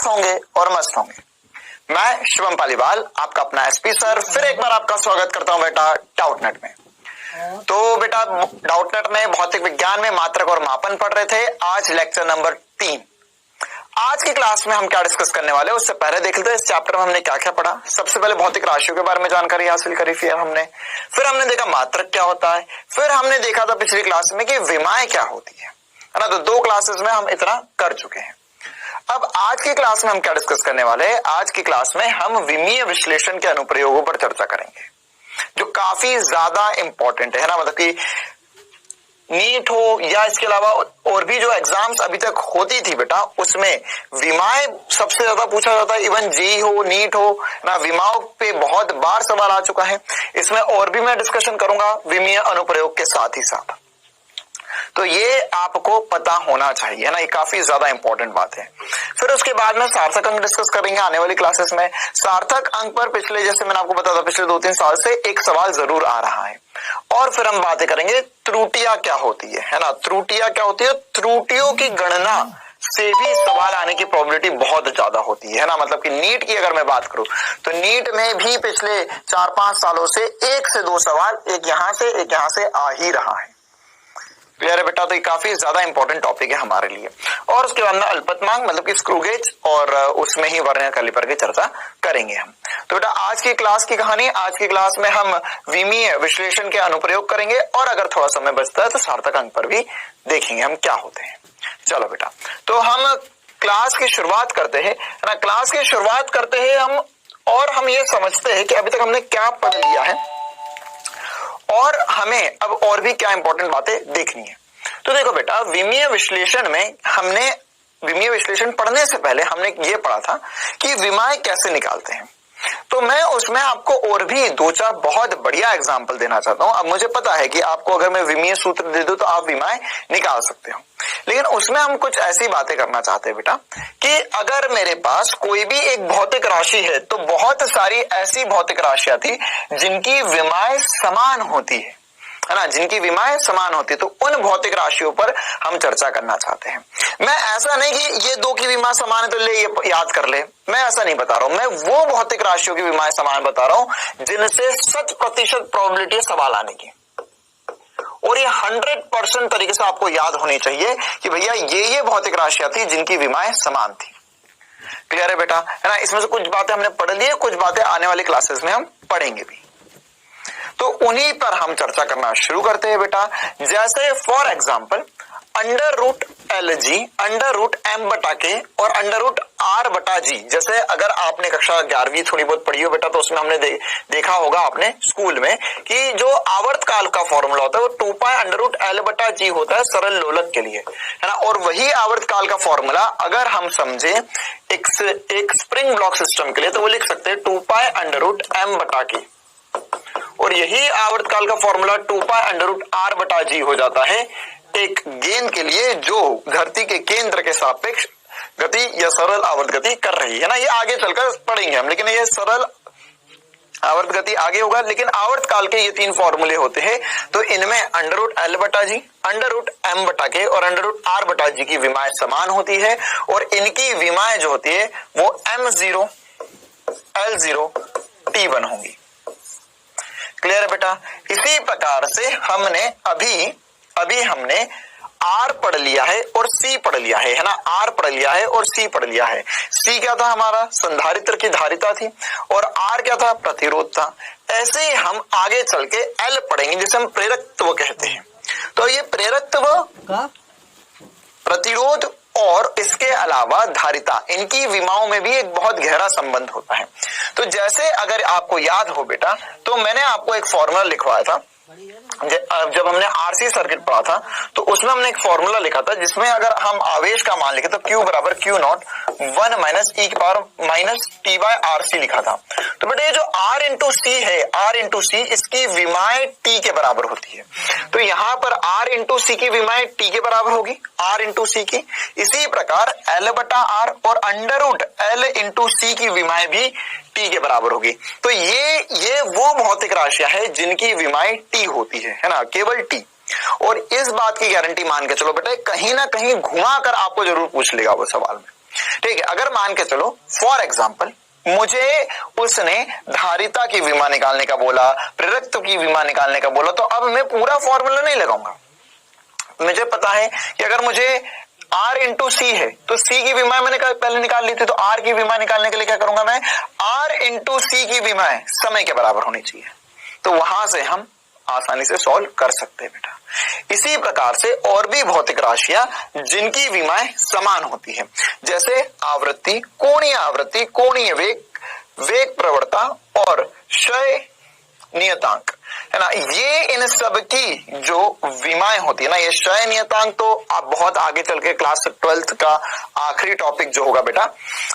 स्वस्थ होंगे और मस्त होंगे। मैं शुभम पालीवाल, आपका अपना एसपी सर, फिर एक बार आपका स्वागत करता हूं बेटा डाउटनेट में। तो बेटा डाउटनेट में भौतिक विज्ञान में मात्रक और मापन पढ़ रहे थे। आज लेक्चर नंबर 3। आज की क्लास में हम क्या डिस्कस करने वाले हैं उससे पहले देख लेते हैं इस चैप्टर में हमने क्या क्या पढ़ा। सबसे पहले भौतिक राशियों के बारे में जानकारी हासिल करी फिर हमने देखा मात्रक क्या होता है, फिर हमने देखा था पिछली क्लास में कि विमाएं क्या होती है ना। तो 2 क्लासेस में हम इतना कर चुके हैं। अब आज की क्लास में हम क्या डिस्कस करने वाले हैं। आज की क्लास में हम विमीय विश्लेषण के अनुप्रयोगों पर चर्चा करेंगे, जो काफी ज्यादा इंपॉर्टेंट है ना। मतलब कि नीट हो या इसके अलावा और भी जो एग्जाम्स अभी तक होती थी बेटा, उसमें विमाएं सबसे ज्यादा पूछा जाता है। इवन जेईई हो, नीट हो ना, विमाओं पे बहुत बार सवाल आ चुका है। इसमें और भी मैं डिस्कशन करूंगा विमीय अनुप्रयोग के साथ ही साथ। तो ये आपको पता होना चाहिए ना, ये काफी ज्यादा इंपॉर्टेंट बात है। फिर उसके बाद में सार्थक अंक डिस्कस करेंगे आने वाली क्लासेस में। सार्थक अंक पर पिछले, जैसे मैंने आपको बताया था, पिछले 2-3 साल से एक सवाल जरूर आ रहा है। और फिर हम बातें करेंगे त्रुटियां क्या होती है ना। त्रुटियां क्या होती है, त्रुटियों की गणना से भी सवाल आने की प्रोबेबिलिटी बहुत ज्यादा होती है ना। मतलब कि नीट की अगर मैं बात करूं तो नीट में भी पिछले 4-5 सालों से 1 से 2 सवाल, एक यहां से आ ही रहा है। क्लियर है बेटा। तो ये काफी ज्यादा इंपॉर्टेंट टॉपिक है हमारे लिए। और उसके बाद में अल्पतमांक मतलब कि स्क्रू गेज और उसमें ही वर्नियर कैलिपर की चर्चा करेंगे हम। तो बेटा आज की क्लास की कहानी, आज की क्लास में हम विमीय विश्लेषण के अनुप्रयोग करेंगे और अगर थोड़ा समय बचता है तो सार्थक अंक पर भी देखेंगे हम क्या होते हैं। चलो बेटा, तो हम क्लास की शुरुआत करते हैं ना। क्लास की शुरुआत करते हैं हम, और हम ये समझते हैं कि अभी तक हमने क्या पढ़ लिया है और हमें अब और भी क्या इंपॉर्टेंट बातें देखनी है। तो देखो बेटा, विमीय विश्लेषण में हमने, विमीय विश्लेषण पढ़ने से पहले हमने ये पढ़ा था कि विमाएं कैसे निकालते हैं। तो मैं उसमें आपको और भी 2-4 बहुत बढ़िया एग्जाम्पल देना चाहता हूं। अब मुझे पता है कि आपको अगर मैं विमीय सूत्र दे दूं तो आप विमाएं निकाल सकते हो, लेकिन उसमें हम कुछ ऐसी बातें करना चाहते हैं बेटा कि अगर मेरे पास कोई भी एक भौतिक राशि है तो बहुत सारी ऐसी भौतिक राशियां थी जिनकी विमाएं समान होती है ना, जिनकी विमाएं समान होती है। तो उन भौतिक राशियों पर हम चर्चा करना चाहते हैं। मैं ऐसा नहीं कि ये 2 की विमाएं समान है तो ले ये याद कर ले, मैं ऐसा नहीं बता रहा हूं। मैं वो भौतिक राशियों की विमाएं समान बता रहा हूं जिनसे 100% प्रोबेबिलिटी है सवाल आने की। और ये 100% तरीके से आपको याद होनी चाहिए कि भैया ये भौतिक राशियां थी जिनकी विमाएं समान थी। क्लियर है बेटा, है ना। इसमें से कुछ बातें हमने पढ़ ली है, कुछ बातें आने वाली क्लासेस में हम पढ़ेंगे भी। तो उन्हीं पर हम चर्चा करना शुरू करते हैं बेटा। जैसे फॉर एग्जाम्पल √LG, √M/K और √R/G। जैसे अगर आपने कक्षा 11वीं थोड़ी बहुत पढ़ी हो बेटा, तो उसमें हमने देखा होगा आपने स्कूल में कि जो आवर्तकाल का फॉर्मूला होता है वो 2π√L/G होता है सरल लोलक के लिए, है ना। और वही आवर्तकाल का फॉर्मूला अगर हम समझे एक स्प्रिंग ब्लॉक सिस्टम के लिए तो वो लिख सकते हैं 2π√M/K। और यही आवर्तकाल का फॉर्मूला 2π√R/G हो जाता है एक गेंद के लिए जो धरती के केंद्र के सापेक्ष गति या सरल आवर्त गति कर रही है ना। ये आगे चलकर पढ़ेंगे हम, लेकिन ये सरल आवर्त गति आगे होगा। लेकिन आवर्तकाल के ये 3 फॉर्मूले होते हैं। तो इनमें √L/G, √M/K और √R/G की विमाएं समान होती है और इनकी विमाएं जो होती है वो M0, L0, T1 होंगी। क्लियर है बेटा। इसी प्रकार से हमने अभी हमने R पढ़ लिया है और C पढ़ लिया है ना। R पढ़ लिया है और C पढ़ लिया है। C क्या था हमारा, संधारित्र की धारिता थी, और R क्या था, प्रतिरोध था। ऐसे ही हम आगे चल के L पढ़ेंगे जिसे हम प्रेरकत्व कहते हैं। तो ये प्रेरकत्व, प्रतिरोध और इसके अलावा धारिता, इनकी विमाओं में भी एक बहुत गहरा संबंध होता है। तो जैसे अगर आपको याद हो बेटा, तो मैंने आपको एक फॉर्मूला लिखवाया था जब हमने आरसी सर्किट पढ़ा था, तो उसमें हमने एक फॉर्मूला लिखा था जिसमें अगर हम आवेश का मान लिखे तो Q बराबर Q0 1 - e⁻t/RC लिखा था। तो बेटा ये जो R इंटू सी है, R इंटू सी, इसकी विमाएं T के बराबर होती है। तो यहाँ पर R इंटू सी की विमाएं T के बराबर होगी, R इंटू सी की। इसी प्रकार L/R और √L इंटू सी की विमाएं भी T के बराबर होगी। तो ये वो भौतिक राशियां है जिनकी विमाएं T होती है ना, केवल T। और इस बात की गारंटी मान के चलो बेटा, कहीं ना कहीं घुमा कर आपको जरूर पूछ लेगा वो सवाल में ठीक है, अगर मान के चलो फॉर एग्जाम्पल मुझे उसने धारिता की विमा निकालने का बोला, प्रेरकत्व की विमा निकालने का बोला, तो अब मैं पूरा फॉर्मूला नहीं लगाऊंगा। मुझे पता है कि अगर मुझे R इंटू सी है तो सी की विमा मैंने पहले निकाल ली थी, तो R की विमा निकालने के लिए क्या करूंगा मैं, R इंटू सी की विमाएं समय के बराबर होनी चाहिए, तो वहां से हम आसानी से सॉल्व कर सकते हैं बेटा। इसी प्रकार से और भी भौतिक राशियां जिनकी विमाएं समान होती है, जैसे आवृत्ति, कोणीय वेग, वेग प्रवणता और क्षय नियतांक, है ना, ये इन सब की जो विमाएं होती है ना, ये क्षय नियतांक तो आप बहुत आगे चल के क्लास 12th का आखिरी टॉपिक जो होगा बेटा,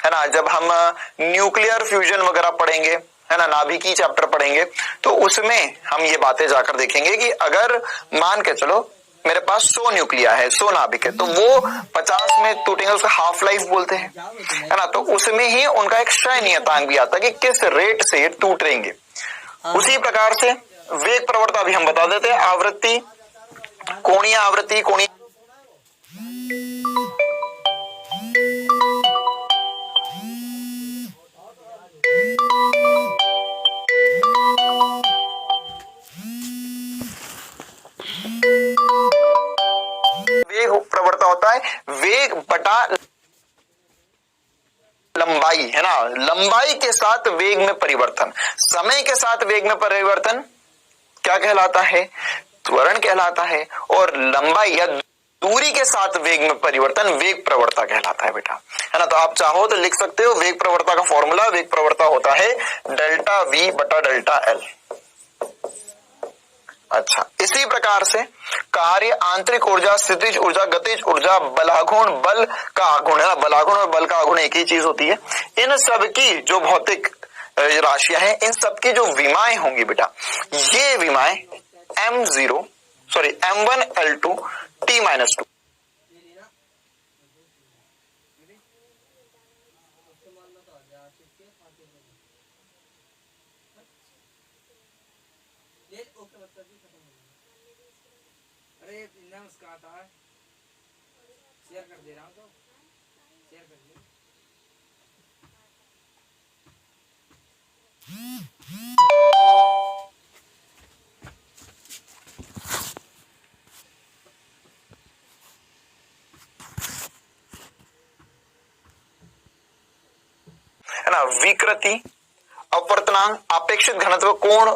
है ना, जब हम न्यूक्लियर फ्यूजन वगैरह पढ़ेंगे, है ना, नाभिकीय चैप्टर पढ़ेंगे, तो उसमें हम ये बातें जाकर देखेंगे कि अगर मान के चलो मेरे पास 100 न्यूक्लिया है, 100 नाभिक है, तो वो 50 में टूटेंगे, उसका हाफ लाइफ बोलते हैं, है ना, तो उसमें ही उनका एक क्षय नियतांक भी आता है कि किस रेट से ये टूटेंगे। उसी प्रकार से वेग प्रवणता भी हम बता देते हैं, आवृत्ति, कोणीय आवृत्ति, कोणीय वेग प्रवणता होता है वेग बटा लंबाई, है ना, लंबाई के साथ वेग में परिवर्तन, समय के साथ वेग में परिवर्तन क्या कहलाता है, त्वरण कहलाता है, और लंबाई या दूरी के साथ वेग में परिवर्तन वेग प्रवणता कहलाता है बेटा, है ना। तो आप चाहो तो लिख सकते हो वेग प्रवणता का फॉर्मूला, वेग प्रवणता होता है डेल्टा वी बटा डेल्टा एल। अच्छा, इसी प्रकार से कार्य, आंतरिक ऊर्जा, स्थितिज ऊर्जा, गतिज ऊर्जा, बलाघूर्ण, बल का आघूर्ण, है ना, बलाघूर्ण और बल का आघूर्ण एक ही चीज होती है। इन सब की जो भौतिक राशियां हैं, इन सब की जो विमाएं होंगी बेटा, ये विमाएं M1L2 T-2 शेयर कर दे रहा हूँ, तो शेयर कर दे। है ना, विकृति, अपवर्तनांक, अपेक्षित घनत्व, कोण,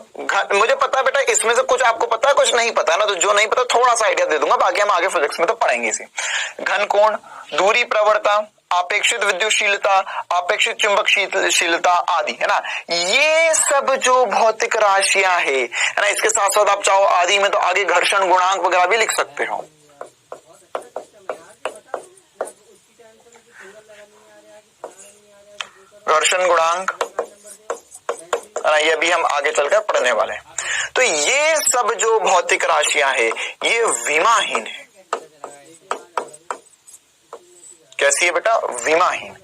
मुझे पता है बेटा इसमें से कुछ आपको पता है, कुछ नहीं पता है ना, तो जो नहीं पता थोड़ा सा आइडिया दे दूंगा, बाकी हम आगे फिजिक्स में तो पढ़ेंगे इसे। घन कोण, दूरी प्रवणता, अपेक्षित विद्युतशीलता, अपेक्षित चुंबकशीलता आदि, है ना, ये सब जो भौतिक राशियां है ना, इसके साथ साथ आप चाहो आदि में तो आगे घर्षण गुणांक वगैरह भी लिख सकते हो। घर्षण गुणांक, ये भी हम आगे चलकर पढ़ने वाले हैं। तो ये सब जो भौतिक राशियां है ये विमाहीन है। कैसी है बेटा, विमाहीन।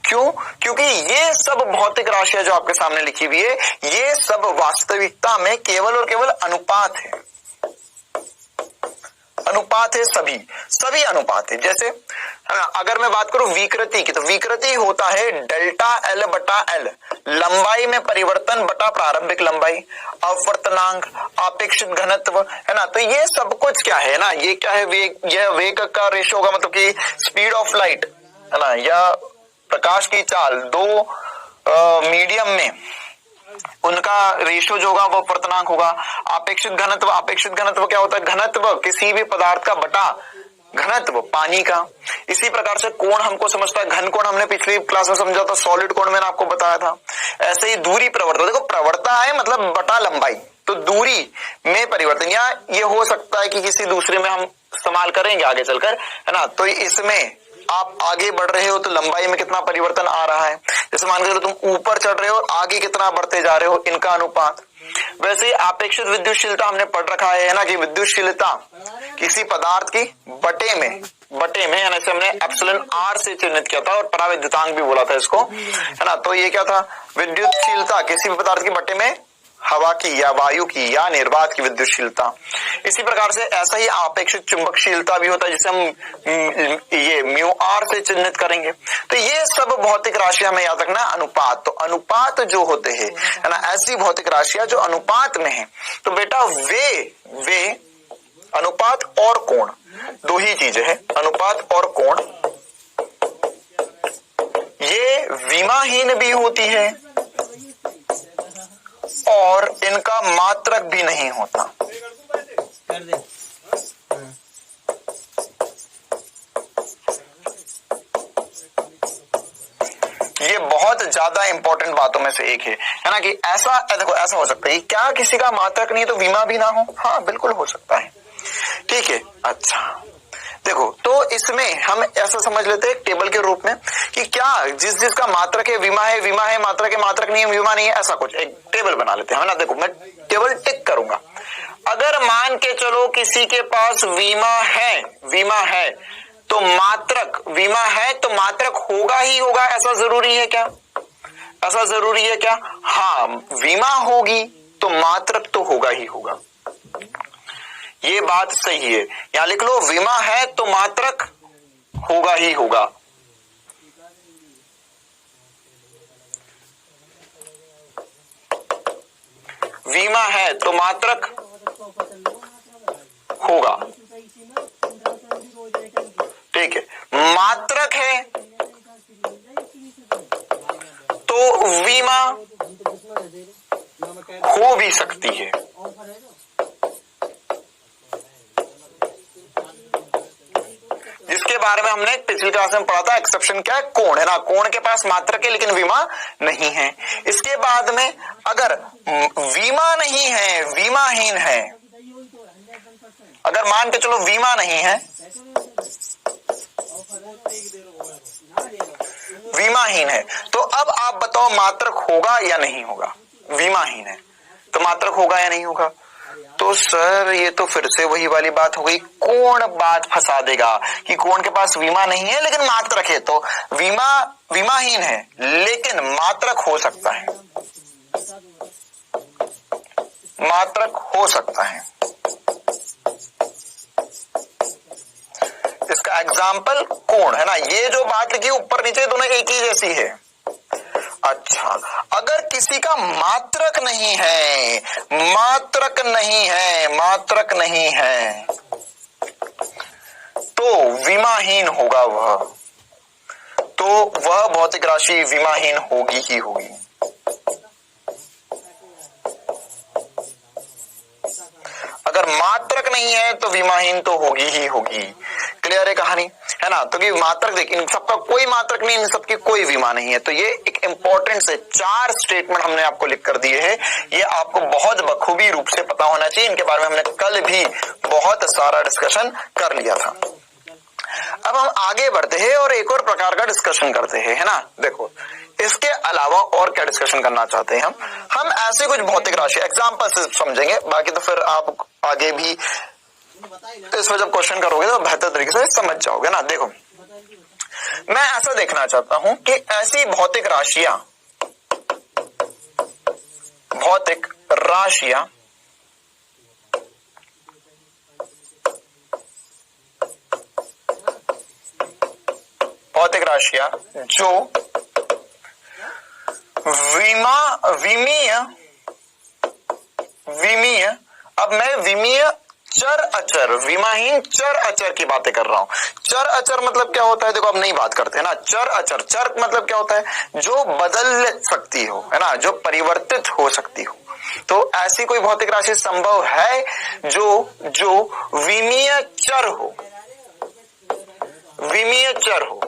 क्यों? क्योंकि ये सब भौतिक राशियां जो आपके सामने लिखी हुई है, ये सब वास्तविकता में केवल और केवल अनुपात है, अनुपात है, सभी अनुपात है। जैसे अगर मैं बात करूं विकृति की, तो विकृति होता है डेल्टा एल बटा एल, लंबाई में परिवर्तन बटा प्रारंभिक लंबाई, अपवर्तनांक, अपेक्षित घनत्व, है ना। तो ये सब कुछ क्या है ना, ये क्या है, वेग, यह वेग का रेशो होगा, मतलब कि स्पीड ऑफ लाइट, है ना, या प्रकाश की चाल, दो मीडियम में उनका रेशो जो होगा वो अपवर्तनांक होगा। अपेक्षित घनत्व क्या होता है, घनत्व किसी भी पदार्थ का बटा घनत्व पानी का। इसी प्रकार से कोण हमको समझता है, घन कोण हमने पिछली क्लास में समझा था, सॉलिड कोण मैंने आपको बताया था। ऐसे ही दूरी प्रवणता, देखो प्रवणता है मतलब बटा लंबाई, तो दूरी में परिवर्तन, या ये हो सकता है कि किसी दूसरे में हम इस्तेमाल करेंगे आगे चलकर, है ना। तो इसमें आप आगे बढ़ रहे हो तो लंबाई में कितना परिवर्तन आ रहा है, जैसे मान के चलो तुम ऊपर चढ़ रहे हो आगे कितना बढ़ते जा रहे हो, इनका अनुपात। वैसे ही अपेक्षित विद्युतशीलता हमने पढ़ रखा है ना, कि विद्युतशीलता किसी पदार्थ की बटे में है ना, इसे हमने एप्सिलॉन आर से चिन्हित किया था और पराविद्युतांक भी बोला था इसको, है ना। तो ये क्या था, विद्युतशीलता किसी भी पदार्थ की बटे में हवा की या वायु की या निर्वात की विद्युतशीलता। इसी प्रकार से ऐसा ही आपेक्षिक चुंबकशीलता भी होता है, जिसे हम ये म्यू आर से चिन्हित करेंगे। तो ये सब भौतिक राशियां हमें याद रखना। अनुपात, तो अनुपात जो होते हैं है ना, ऐसी भौतिक राशियां जो अनुपात में है, तो बेटा वे अनुपात और कोण, दो ही चीजें हैं, अनुपात और कोण, ये विमाहीन भी होती है और इनका मात्रक भी नहीं होता। ये बहुत ज्यादा इंपॉर्टेंट बातों में से एक है ना, कि ऐसा देखो, ऐसा हो सकता है क्या किसी का मात्रक नहीं है तो विमा भी ना हो? हाँ बिल्कुल हो सकता है, ठीक है। अच्छा देखो, तो इसमें हम ऐसा समझ लेते हैं टेबल के रूप में कि क्या जिसका मात्रक है विमा है, मात्रक है मात्रक नहीं है, विमा नहीं है, ऐसा कुछ एक टेबल बना लेते हैं, है ना। देखो मैं टेबल टिक करूंगा। अगर मान के चलो किसी के पास विमा है तो मात्रक, विमा है तो मात्रक होगा ही होगा, ऐसा जरूरी है क्या? ऐसा जरूरी है क्या? हाँ, विमा होगी तो मात्रक तो होगा ही होगा, ये बात सही है। यहां लिख लो, विमा है तो मात्रक होगा ही होगा। विमा है तो मात्रक होगा, ठीक है। मात्रक है तो विमा हो भी सकती है। जिसके बारे में हमने पिछली क्लास में पढ़ा था, एक्सेप्शन क्या है? कोण, है ना। कोण के पास मात्रक है लेकिन विमा नहीं है। इसके बाद में अगर विमा नहीं है, विमाहीन है, अगर मान के चलो विमा नहीं है, विमाहीन है, तो अब आप बताओ मात्रक होगा या नहीं होगा? विमाहीन है तो मात्रक होगा या नहीं होगा? तो सर ये तो फिर से वही वाली बात हो गई, कोण बात फंसा देगा कि कोण के पास विमा नहीं है लेकिन मात्रक है, तो विमाहीन है लेकिन मात्रक हो सकता है, मात्रक हो सकता है। इसका एग्जाम्पल कोण, है ना। ये जो बात लिखी ऊपर नीचे दोनों एक ही जैसी है। अच्छा, अगर किसी का मात्रक नहीं है, मात्रक नहीं है तो विमाहीन होगा वह, तो वह भौतिक राशि विमाहीन होगी ही होगी। अगर मात्रक नहीं है तो विमाहीन तो होगी ही होगी। क्लियर है कहानी, है ना। तो कि मात्रक, देख इन सबका कोई मात्रक नहीं, इन सबकी कोई विमा नहीं है। तो ये एक इंपॉर्टेंट से 4 स्टेटमेंट हमने आपको लिख कर दिए हैं, ये आपको बहुत बखूबी रूप से पता होना चाहिए। इनके बारे में हमने कल भी बहुत सारा डिस्कशन कर लिया था। अब हम आगे बढ़ते हैं और एक और प्रकार का डिस्कशन करते हैं, है ना। देखो इसके अलावा और क्या डिस्कशन करना चाहते हैं हम ऐसे कुछ भौतिक राशि एग्जाम्पल से समझेंगे, बाकी तो फिर आप आगे भी इसमें जब क्वेश्चन करोगे तो बेहतर तरीके से समझ जाओगे ना। देखो मैं ऐसा देखना चाहता हूं कि ऐसी भौतिक राशियां जो विमीय, अब मैं विमीय चर अचर, विमाहीन चर अचर की बातें कर रहा हूं। चर अचर मतलब क्या होता है? देखो अब नहीं बात करते है ना। चर अचर, चर मतलब क्या होता है? जो बदल सकती हो, है ना, जो परिवर्तित हो सकती हो। तो ऐसी कोई भौतिक राशि संभव है जो विमीय चर हो, विमीय चर हो।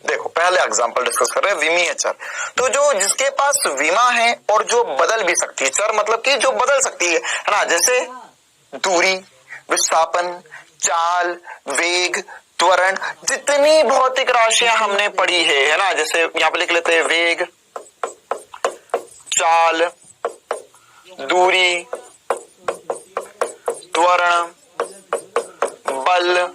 देखो पहले एग्जांपल डिस्कस कर रहे हैं, विमीय चर। तो जो जिसके पास विमा है और जो बदल भी सकती है, चर मतलब कि जो बदल सकती है ना, जैसे दूरी, विस्थापन, चाल, वेग, त्वरण, जितनी भौतिक राशियां हमने पढ़ी है ना, जैसे यहां पे लिख लेते हैं वेग, चाल, दूरी, त्वरण, बल,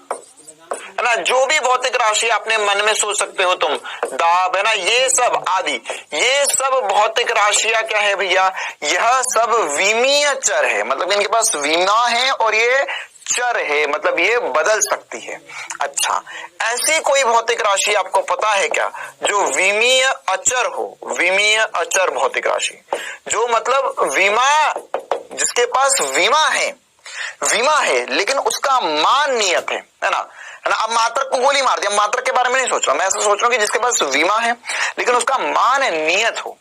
है ना, जो भी भौतिक राशि आपने मन में सोच सकते हो तुम, दाब, है ना, ये सब आदि, ये सब भौतिक राशियां क्या है भैया, यह सब विमीय चर है, मतलब इनके पास विमा है और ये चर है, मतलब ये बदल सकती है। अच्छा, ऐसी कोई भौतिक राशि आपको पता है क्या जो विमीय अचर हो, विमीय अचर भौतिक राशि, जो मतलब विमा, जिसके पास विमा है लेकिन उसका मान नियत है ना, है ना। अब मात्रक को गोली मार दिया, मात्रक के बारे में नहीं सोच रहा मैं, ऐसा सोच रहा हूं कि जिसके पास विमा है लेकिन उसका मान नियत हो,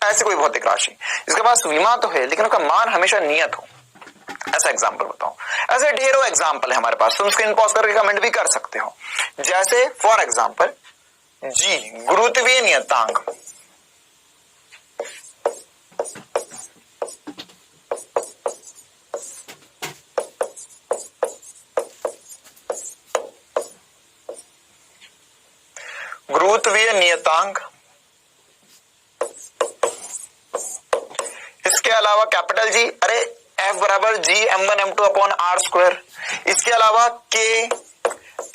ऐसी कोई भौतिक राशि जिसके पास विमा तो है लेकिन उसका मान हमेशा नियत हो, ऐसा एग्जाम्पल बताओ। ऐसे ढेरों एग्जाम्पल है हमारे पास, तुम स्क्रीन पॉज करके कमेंट भी कर सकते हो। जैसे फॉर एग्जाम्पल जी, गुरुत्वीय नियतांक, गुरुत्वीय नियतांक, इसके अलावा कैपिटल जी, अरे F बराबर जी m1 m2 upon are square, इसके अलावा K,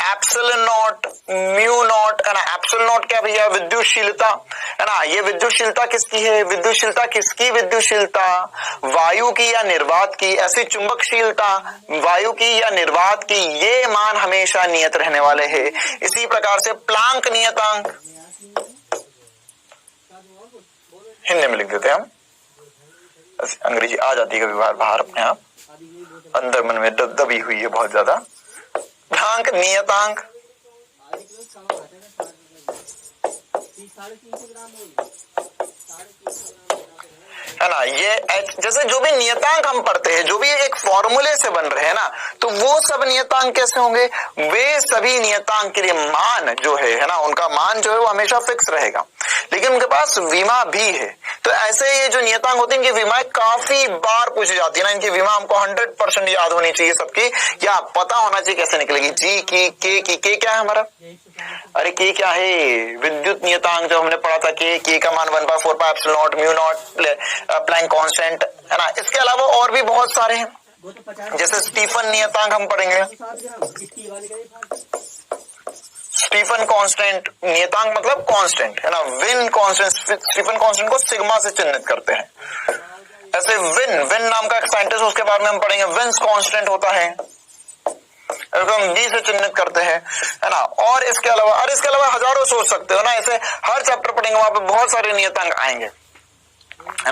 epsilon naught, mu not, है ना। एप्सिलॉन नॉट क्या भैया, विद्युतशीलता, है ना। ये विद्युतशीलता किसकी है, विद्युतशीलता किसकी, विद्युतशीलता वायु की या निर्वात की, ऐसी चुंबकशीलता वायु की या निर्वात की, ये मान हमेशा नियत रहने वाले हैं। इसी प्रकार से प्लांक नियतांक, हिंदी में लिख देते हैं हम, अंग्रेजी आ जाती है कभी बाहर अपने आप, अंदर मन में दबी हुई है बहुत ज्यादा। प्लांक नियतांक, है ना, ये जैसे जो भी नियतांक हम पढ़ते हैं, जो भी एक फॉर्मूले से बन रहे हैं ना, तो वो सब नियतांक कैसे होंगे, वे सभी नियतांक के लिए मान जो है ना, उनका मान जो है वो हमेशा फिक्स रहेगा, लेकिन उनके पास विमा भी है। तो ऐसे ये जो नियतांक होती है, इनकी विमाएं काफी बार पूछी जाती है ना, इनकी विमा हमको 100% याद होनी चाहिए सबकी, या पता होना चाहिए कैसे निकलेगी। जी की, के क्या है हमारा, अरे के क्या है, विद्युत नियतांक जो हमने पढ़ा था, के का मान 1/4 pi epsilon naught, mu naught, Planck constant, है ना। इसके अलावा और भी बहुत सारे हैं, जैसे स्टीफन नियतांक हम पढ़ेंगे, स्टीफन कांस्टेंट नियतांक मतलब कांस्टेंट, है ना। विन कांस्टेंट, स्टीफन कांस्टेंट को सिग्मा से चिन्हित करते हैं। ऐसे विन नाम का एक साइंटिस्ट, उसके बारे में हम पढ़ेंगे, विन्स कांस्टेंट होता है, हम बी से चिन्हित करते हैं, है ना। और इसके अलावा हजारों सोच सकते हो ना, ऐसे हर चैप्टर पढ़ेंगे वहां पे बहुत सारे नियतांक आएंगे, है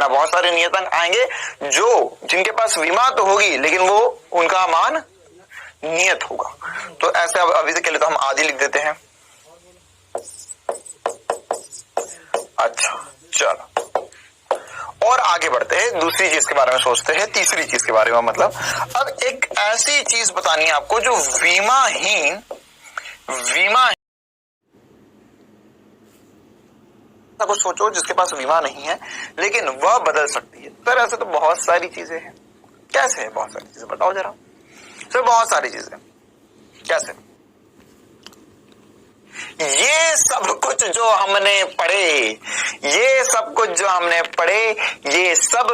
ना, बहुत सारे नियतांक आएंगे जो जिनके पास विमा तो होगी लेकिन वो उनका मान नियत होगा। तो ऐसे अब अभी के लिए तो हम आदि लिख देते हैं। अच्छा चलो, और आगे बढ़ते हैं, दूसरी चीज के बारे में सोचते हैं, तीसरी चीज के बारे में, मतलब अब एक ऐसी चीज बतानी है आपको जो विमाहीन कुछ सोचो जिसके पास विमा नहीं है लेकिन वह बदल सकती है। सर ऐसे तो बहुत सारी चीजें हैं, कैसे है, बहुत सारी चीजें बताओ जरा सर, बहुत सारी चीजें कैसे। ये सब कुछ जो हमने पढ़े, ये सब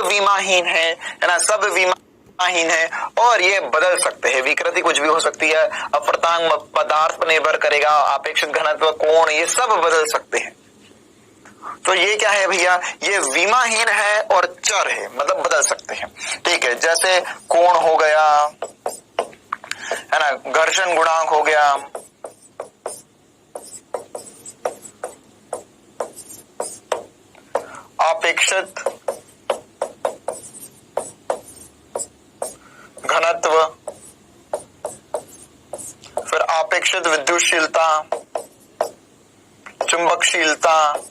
विमाहीन है ना, सब विमाहीन है और ये बदल सकते हैं। विकृति कुछ भी हो सकती है, अपर्तांग पदार्थ पर निर्भर करेगा, अपेक्षित घनत्व, कोण, ये सब बदल सकते हैं। तो ये क्या है भैया, ये विमाहीन है और चर है, मतलब बदल सकते हैं। ठीक है, जैसे कोण हो गया, है ना, घर्षण गुणांक हो गया, अपेक्षित घनत्व, फिर अपेक्षित विद्युतशीलता, चुंबकशीलता,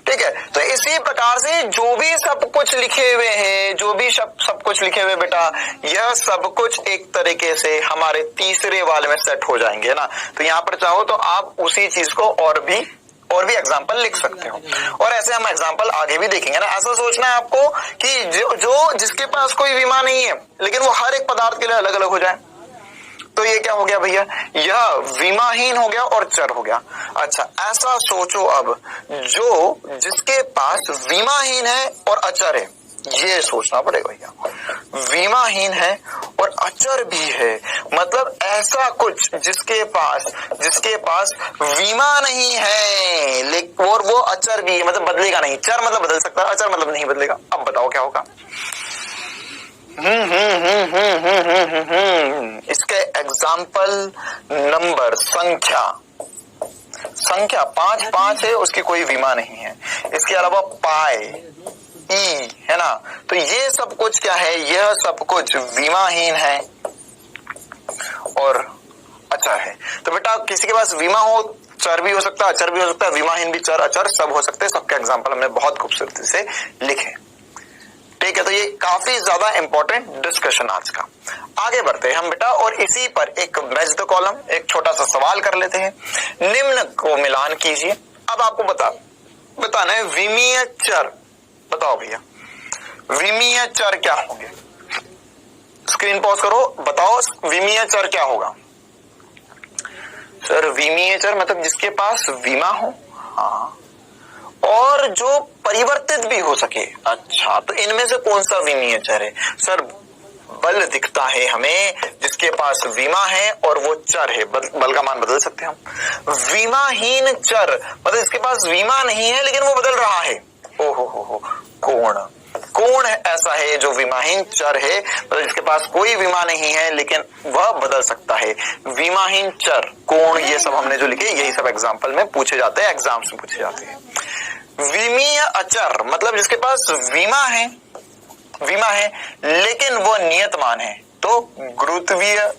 ठीक है। तो इसी प्रकार से जो भी सब कुछ लिखे हुए हैं, जो भी सब कुछ लिखे हुए बेटा, यह सब कुछ एक तरीके से हमारे तीसरे वाले में सेट हो जाएंगे ना। तो यहाँ पर चाहो तो आप उसी चीज को और भी एग्जाम्पल लिख सकते हो, और ऐसे हम एग्जाम्पल आगे भी देखेंगे ना। ऐसा सोचना है आपको कि जो जिसके पास कोई विमा नहीं है लेकिन वो हर एक पदार्थ के लिए अलग अलग हो जाए, तो ये क्या हो गया भैया, यह विमाहीन हो गया और चर हो गया। अच्छा ऐसा सोचो अब, जो जिसके पास विमाहीन है और अचर है, ये सोचना पड़ेगा भैया, विमाहीन है और अचर भी है, मतलब ऐसा कुछ जिसके पास विमा नहीं है लेकिन और वो अचर भी है, मतलब बदलेगा नहीं। चर मतलब बदल सकता है, अचर मतलब नहीं बदलेगा। अब बताओ क्या होगा। इसके एग्जाम्पल नंबर संख्या 5 है, उसकी कोई विमा नहीं है। इसके अलावा पाई, ई है ना, तो ये सब कुछ क्या है, यह सब कुछ विमाहीन है और अचर है। तो बेटा किसी के पास विमा हो, चर भी हो सकता है, अचर भी हो सकता है, विमाहीन भी, चर अचर सब हो सकते हैं। सबके एग्जाम्पल हमने बहुत खूबसूरती से लिखे। ठीक है, तो ये काफी ज्यादा इंपॉर्टेंट डिस्कशन आज का। आगे बढ़ते हैं हम बेटा, और इसी पर एक मैच द कॉलम, एक छोटा सा सवाल कर लेते हैं। निम्न को मिलान कीजिए। अब आपको बताना है विमीय चर। बताओ भैया विमीय चर क्या होंगे। स्क्रीन पॉज करो, बताओ विमीय चर क्या होगा। सर विमीय चर मतलब जिसके पास विमा हो, हाँ, और जो परिवर्तित भी हो सके। अच्छा, तो इनमें से कौन सा विमीय चर है। सर बल दिखता है हमें, जिसके पास विमा है और वो चर है, बल का मान बदल सकते हैं हम। विमाहीन चर मतलब जिसके पास विमा नहीं है लेकिन वो बदल रहा है। ओहो कोण ऐसा है जो विमाहीन चर है, मतलब जिसके पास कोई विमा नहीं है लेकिन वह बदल सकता है। विमाहीन चर, कोण, ये सब हमने जो लिखे यही सब एग्जाम्पल में पूछे जाते हैं, एग्जाम्स में पूछे जाते हैं। विमीय अचर मतलब जिसके पास विमा है लेकिन वो नियतमान है। तो गुरुत्वीय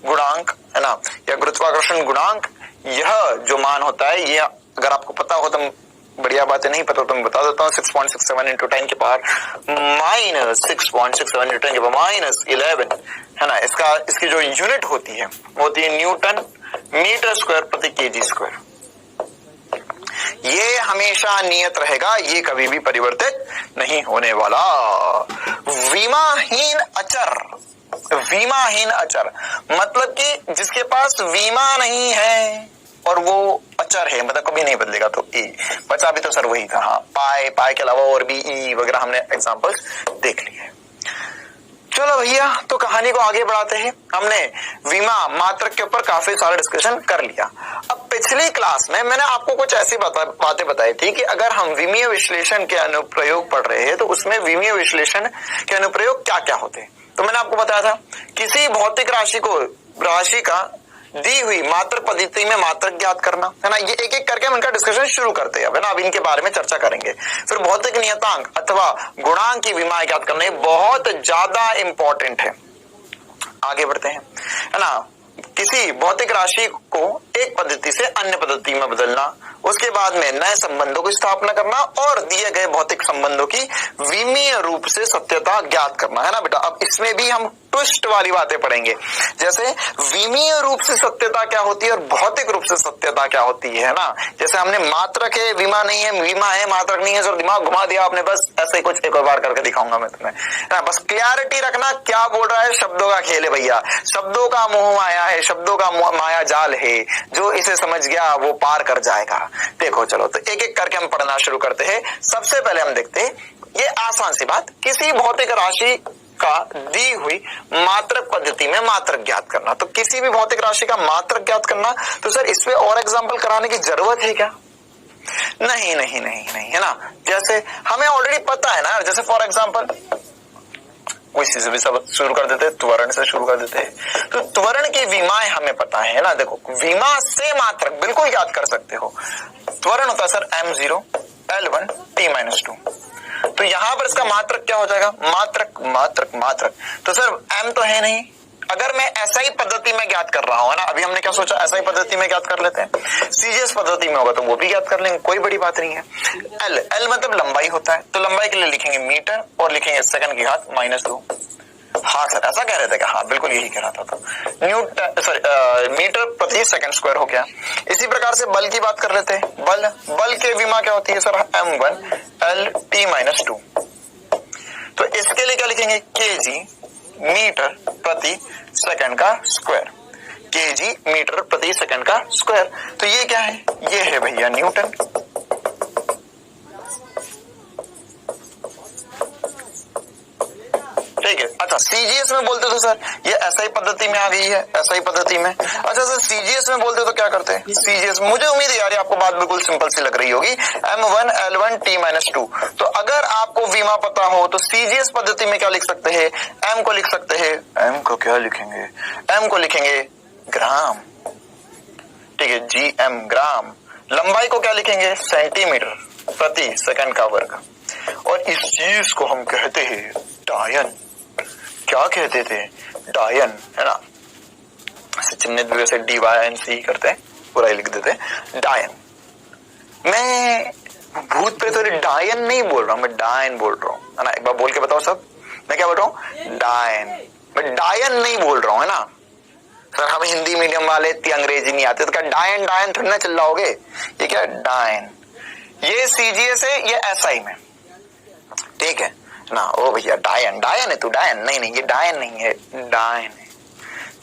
गुणांक है ना, या गुरुत्वाकर्षण गुणांक, यह जो मान होता है, ये अगर आपको पता हो तो बढ़िया बात है, नहीं पता तो मैं बता देता हूँ। 6.67 इंटू 10 के पावर -6.67 इंटू 10 के पावर -11 है ना। इसकी जो यूनिट होती है वो होती है न्यूटन मीटर स्क्वायर प्रति केजी स्क्वायर। ये हमेशा नियत रहेगा, ये कभी भी परिवर्तित नहीं होने वाला। विमाहीन अचर मतलब कि जिसके पास विमा नहीं है और वो अचर है, मतलब कभी नहीं बदलेगा। तो ई बचा भी तो सर वही था, हाँ, पाई के अलावा और भी ई वगैरह हमने एग्जांपल्स देख लिए। चलो भैया, तो कहानी को आगे बढ़ाते हैं। हमने विमा मात्रक के ऊपर काफी सारा डिस्कशन कर लिया। अब पिछली क्लास में मैंने आपको कुछ ऐसी बातें बताई थी कि अगर हम विमीय विश्लेषण के अनुप्रयोग पढ़ रहे हैं तो उसमें विमीय विश्लेषण के अनुप्रयोग क्या क्या होते हैं। तो मैंने आपको बताया था किसी भौतिक राशि का दी हुई मात्रक पद्धति में मात्रक ज्ञात करना है ना। ये एक एक करके हम इनका डिस्कशन शुरू करते हैं, है ना। अब इनके बारे में चर्चा करेंगे। फिर भौतिक नियतांक अथवा गुणांक की विमा ज्ञात करना, बहुत ज्यादा इंपॉर्टेंट है। आगे बढ़ते हैं, है ना। किसी भौतिक राशि को एक पद्धति से अन्य पद्धति में बदलना, उसके बाद में नए संबंधों की स्थापना करना और दिए गए भौतिक संबंधों की विमीय रूप से सत्यता ज्ञात करना, है ना बेटा। अब इसमें भी हम ट्विस्ट वाली बातें पढ़ेंगे, जैसे विमीय रूप से सत्यता क्या होती है और भौतिक रूप से सत्यता क्या होती है ना। जैसे हमने मात्रक है, विमा नहीं है, विमा है, मात्रक नहीं है, सर दिमाग घुमा दिया आपने, बस ऐसे ही कुछ एक और बार करके दिखाऊंगा मैं तुम्हें, है ना। बस क्लियरिटी रखना, क्या बोल रहा है, शब्दों का खेल है भैया, शब्दों का मोह माया है, शब्दों का माया जाल है, जो इसे समझ गया वो पार कर जाएगा। देखो चलो, तो एक एक करके हम पढ़ना शुरू करते हैं। सबसे पहले हम देखते हैं, ये आसान सी बात, किसी भौतिक राशि का दी हुई मात्रक पद्धति में मात्रक ज्ञात करना। तो किसी भी भौतिक राशि का मात्रक ज्ञात करना, तो सर इसमें और एग्जांपल कराने की जरूरत है क्या। नहीं है ना। जैसे हमें ऑलरेडी पता है ना, जैसे फॉर एग्जांपल कोई चीज भी सब शुरू कर देते हैं, त्वरण से शुरू कर देते हैं। तो त्वरण की विमाएं हमें पता है ना। देखो विमा से मात्रक बिल्कुल याद कर सकते हो। त्वरण होता है सर m0 L1 t-2। तो यहां पर इसका मात्रक क्या हो जाएगा, मात्रक। तो सर m तो है नहीं, अगर मैं SI पद्धति में ज्ञात कर रहा हूं, है ना। अभी हमने क्या सोचा, SI पद्धति में ज्ञात कर लेते हैं। CGS पद्धति में होगा तो वो भी ज्ञात कर लेंगे, कोई बड़ी बात नहीं है। L मतलब लंबाई होता है, तो लंबाई के लिए लिखेंगे मीटर और लिखेंगे सेकंड की घात -2। हाँ सर ऐसा कह रहे थे क्या, हाँ बिल्कुल यही कह रहा था। तो मीटर प्रति सेकंड स्क्वायर हो गया। इसी प्रकार से बल की बात कर लेते हैं। बल के विमा क्या होती है सर, m1 L t-2। तो इसके लिए क्या लिखेंगे, kg मीटर प्रति सेकंड का स्क्वायर, केजी मीटर प्रति सेकंड का स्क्वायर। तो ये क्या है, ये है भैया न्यूटन। ठीक है, अच्छा सीजीएस में बोलते तो सर ये एसआई पद्धति में आ गई है, एसआई पद्धति में। अच्छा सर सीजीएस में बोलते तो क्या करते हैं, सीजीएस मुझे उम्मीद है यार आपको बात बिल्कुल सिंपल सी लग रही होगी, m1 L1 t-2। तो अगर आपको विमा पता हो तो सीजीएस पद्धति में क्या लिख सकते हैं, m को लिख सकते हैं, m को क्या लिखेंगे, m को लिखेंगे ग्राम। ठीक है, gm ग्राम। लंबाई को क्या लिखेंगे, सेंटीमीटर प्रति सेकंड का वर्ग। और इस चीज को हम कहते हैं डायन। क्या कहते थे, डायन, है ना, चिन्हित भी वैसे DYNC करते हैं, पूरा ही लिख देते हैं डायन। मैं भूत प्रेत वाले डायन नहीं बोल रहा हूं, मैं डायन बोल रहा हूं, है ना। एक बार बोल के बताओ सब, मैं क्या बोल रहा हूं, डायन। मैं डायन नहीं बोल रहा हूं, है ना सर। हम हिंदी मीडियम वाले, इतनी अंग्रेजी नहीं आते तो क्या डायन डायन थोड़ी ना चिल्ला होगे। ये क्या डायन, ये सीजीएस है, ये एसआई में। ठीक है ना, ओ भैया डायन, डायन है तू, डायन नहीं, नहीं ये डायन नहीं है, डायन है।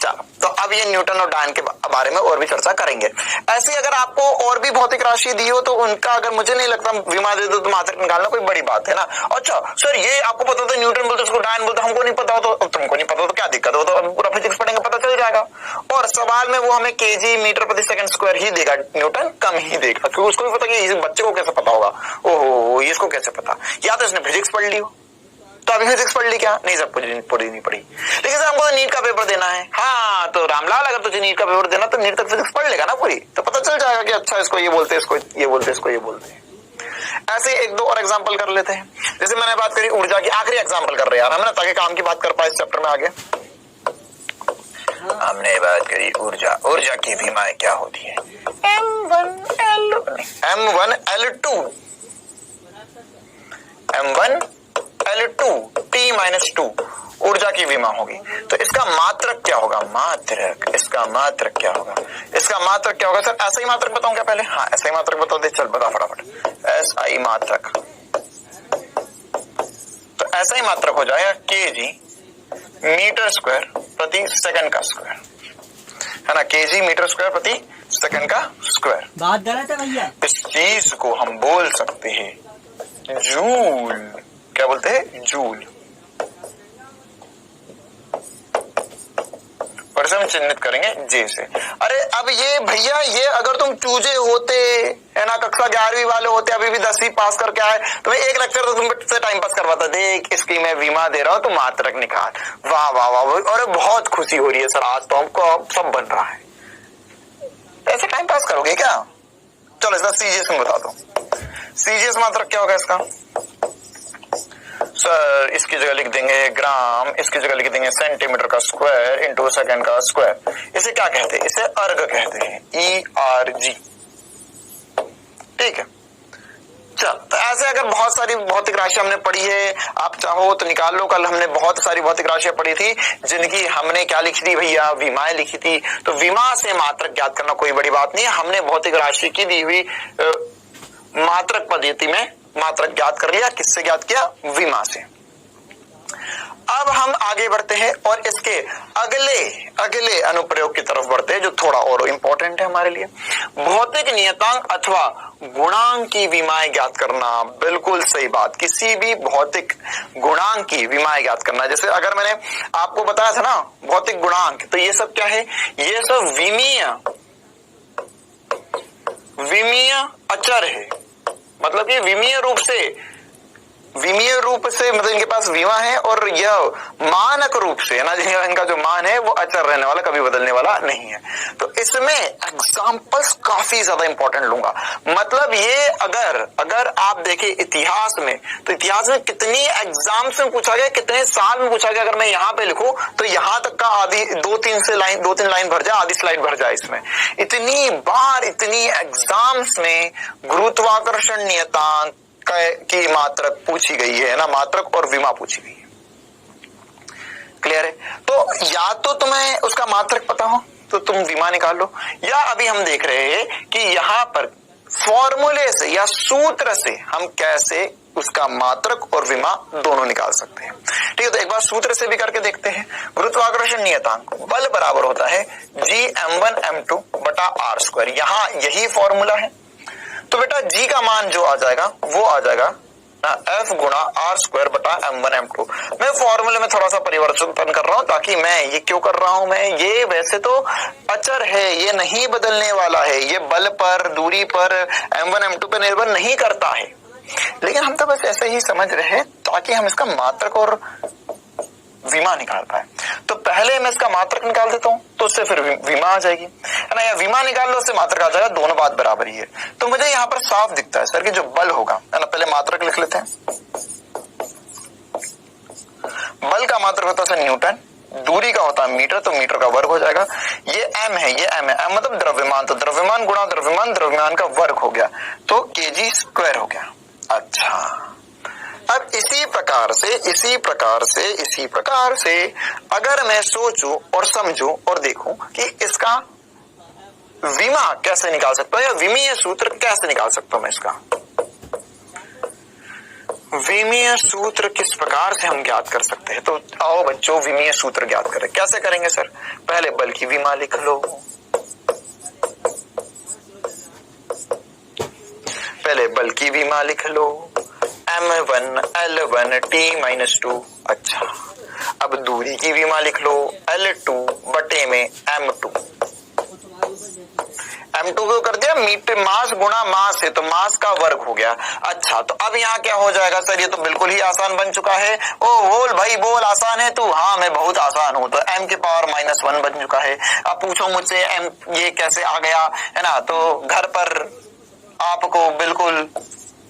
चलो, तो अब ये न्यूटन और डायन के बारे में और भी चर्चा करेंगे। ऐसे अगर आपको और भी भौतिक राशि दी हो तो उनका अगर मुझे नहीं लगता विमा दे दो तो मात्रक निकालना कोई बड़ी बात है ना। अच्छा सर ये आपको पता था न्यूटन बोलते उसको डायन बोलते, हमको नहीं पता हो तो, तुमको नहीं पता तो क्या दिक्कत हो, तो अब पूरा फिजिक्स पढ़ेंगे पता चल जाएगा। और सवाल में वो हमें केजी मीटर प्रति सेकंड स्क्वायर ही देगा, न्यूटन कम ही देगा, क्योंकि उसको भी पता कि इस बच्चे को कैसे पता होगा, ओहो इसको कैसे पता, या तो इसने फिजिक्स पढ़ ली हो। तो अभी फिजिक्स पढ़ ली क्या, नहीं सब पढ़ी नहीं पढ़ी, लेकिन सर हमको तो नीट का पेपर देना है। हाँ तो रामलाल अगर तुझे नीट का पेपर देना तो नीट तक फिजिक्स पढ़ लेगा ना पूरी, तो पता चल जाएगा कि अच्छा इसको ये बोलते, इसको ये बोलते, इसको ये बोलते हैं। ऐसे एक दो और एग्जांपल कर लेते हैं। जैसे मैंने बात करी ऊर्जा की, आखिरी एग्जांपल कर रहे हैं यार हम ना, ताकि काम की बात कर पाए इस चैप्टर में आगे। हमने बात करी ऊर्जा, ऊर्जा की विमाएं क्या होती है, M1 L2 T-2 ऊर्जा की विमा होगी। तो इसका मात्रक क्या होगा, मात्रक, इसका मात्रक क्या होगा, इसका मात्रक क्या होगा सर, एसआई मात्रक बताऊं क्या पहले, हाँ एसआई मात्रक बताओ दे, चल बता फटाफट, एसआई मात्रक। तो एसआई मात्रक हो जाएगा केजी मीटर स्क्वायर प्रति सेकंड का स्क्वायर, है ना, केजी मीटर स्क्वायर प्रति सेकंड का स्क्वायर। बात गलत है भैया, इस चीज को हम बोल सकते हैं जूल। क्या बोलते हैं, जूल। और इसे हम चिन्हित करेंगे जे से। अरे अब ये भैया ये अगर तुम चूजे होते, है ना, कक्षा 11वीं वाले होते, अभी भी 10वीं पास करके आए, तो मैं एक लेक्चर तो तुमसे टाइम पास करवाता, देख इसकी मैं विमा दे रहा हूं तो मात्रक निकाल, वाह वाह वाह, और बहुत खुशी हो रही है सर आज तो हमको सब बन रहा है। ऐसे टाइम पास करोगे क्या, चलो इसका सीजीएस में बता दो, सीजीएस मात्रक क्या होगा इसका सर, इसकी जगह लिख देंगे ग्राम, इसकी जगह लिख देंगे सेंटीमीटर का स्क्वायर इंटू सेकंड का स्क्वायर। इसे क्या कहते हैं, इसे अर्ग कहते हैं, ERG। ठीक है, चल तो ऐसे अगर बहुत सारी भौतिक राशि हमने पढ़ी है, आप चाहो तो निकाल लो, कल हमने बहुत सारी भौतिक राशियां पढ़ी थी जिनकी हमने क्या लिखी थी भैया, विमाएं लिखी थी। तो विमा से मात्रक ज्ञात करना कोई बड़ी बात नहीं है, हमने भौतिक राशि की दी हुई मात्रक पद्धति में मात्रक ज्ञात कर लिया, किससे ज्ञात किया, विमा से। अब हम आगे बढ़ते हैं और इसके अगले अनुप्रयोग की तरफ बढ़ते हैं जो थोड़ा और इंपॉर्टेंट है हमारे लिए। भौतिक नियतांक अथवा गुणांक की विमाएं ज्ञात करना, बिल्कुल सही बात, किसी भी भौतिक गुणांक की विमाएं ज्ञात करना। जैसे अगर मैंने आपको बताया था ना भौतिक गुणांक, तो ये सब क्या है, ये सब विमीय अचर है, मतलब ये विमीय रूप से मतलब इनके पास विमा है, और यह मानक रूप से, है ना, इनका जो मान है वो अचर रहने वाला, कभी बदलने वाला नहीं है। तो इसमें एग्जांपल्स काफी ज्यादा इंपॉर्टेंट लूंगा। मतलब ये अगर आप देखें इतिहास में, तो इतिहास में कितनी एग्जाम्स में पूछा गया, कितने साल में पूछा गया, अगर मैं यहाँ पे लिखूं तो यहाँ तक का आधी दो तीन लाइन भर जाए, आधी स्लाइड भर जाए। इसमें इतनी बार इतनी एग्जाम्स में गुरुत्वाकर्षण नियतांक की मात्रक पूछी गई है ना, मात्रक और विमा पूछी गई है। क्लियर है? तो या तो तुम्हें उसका मात्रक पता हो तो तुम विमा निकाल लो, या अभी हम देख रहे हैं कि यहां पर फॉर्मूले से या सूत्र से हम कैसे उसका मात्रक और विमा दोनों निकाल सकते हैं। ठीक है, तो एक बार सूत्र से भी करके देखते हैं। गुरुत्वाकर्षण नियतांक बल बराबर होता है G(m1m2) बटा r²। यहां यही फॉर्मूला है। तो बेटा G का मान जो आ जाएगा वो आ जाएगा F गुणा r² बटा m1m2। मैं फॉर्मूले में थोड़ा सा परिवर्तन कर रहा हूं, ताकि मैं ये क्यों कर रहा हूं, मैं ये वैसे तो अचर है, ये नहीं बदलने वाला है, ये बल पर, दूरी पर, m1m2 पर निर्भर नहीं करता है, लेकिन हम तो बस ऐसे ही समझ रहे हैं ताकि हम इसका मात्रक और विमा निकाल पाए। तो पहले मैं इसका मात्रक निकाल देता हूं, तो उससे फिर विमा आ जाएगी, है ना, या विमा निकाल लो उससे मात्रक आ जाएगा, दोनों बात बराबर ही है। तो मुझे यहाँ पर साफ दिखता है सर कि जो बल होगा, है ना, पहले मात्रक लिख लेते हैं। बल का मात्रक होता है सर न्यूटन, दूरी का होता है मीटर, तो मीटर का वर्ग हो जाएगा। ये m है, ये m है, m मतलब द्रव्यमान, तो द्रव्यमान गुणा द्रव्यमान, द्रव्यमान का वर्ग हो गया, तो kg² हो गया। अच्छा, अब इसी प्रकार से अगर मैं सोचूं और समझूं और देखूं कि इसका विमा कैसे निकाल सकता हूं, या विमीय सूत्र कैसे निकाल सकता हूं मैं इसका विमीय सूत्र किस प्रकार से हम ज्ञात कर सकते हैं। तो आओ बच्चों विमीय सूत्र ज्ञात करें। कैसे करेंगे सर? पहले बल की विमा लिख लो, पहले बल की विमा लिख लो, m1 L1 T-2। अच्छा, अब दूरी की विमा लिख लो, L2 बटे में m2। m2 को कर दिया, मीटर मास गुणा मास है, तो मास का वर्ग हो गया। अच्छा, तो अब यहाँ क्या हो जाएगा सर? ये तो बिल्कुल ही आसान बन चुका है। ओ बोल भाई बोल, आसान है तू? हाँ मैं बहुत आसान हूँ। तो m की पावर -1 बन चुका है। अब पूछो मुझसे m ये कैसे आ गया, है ना, तो घर पर आपको बिल्कुल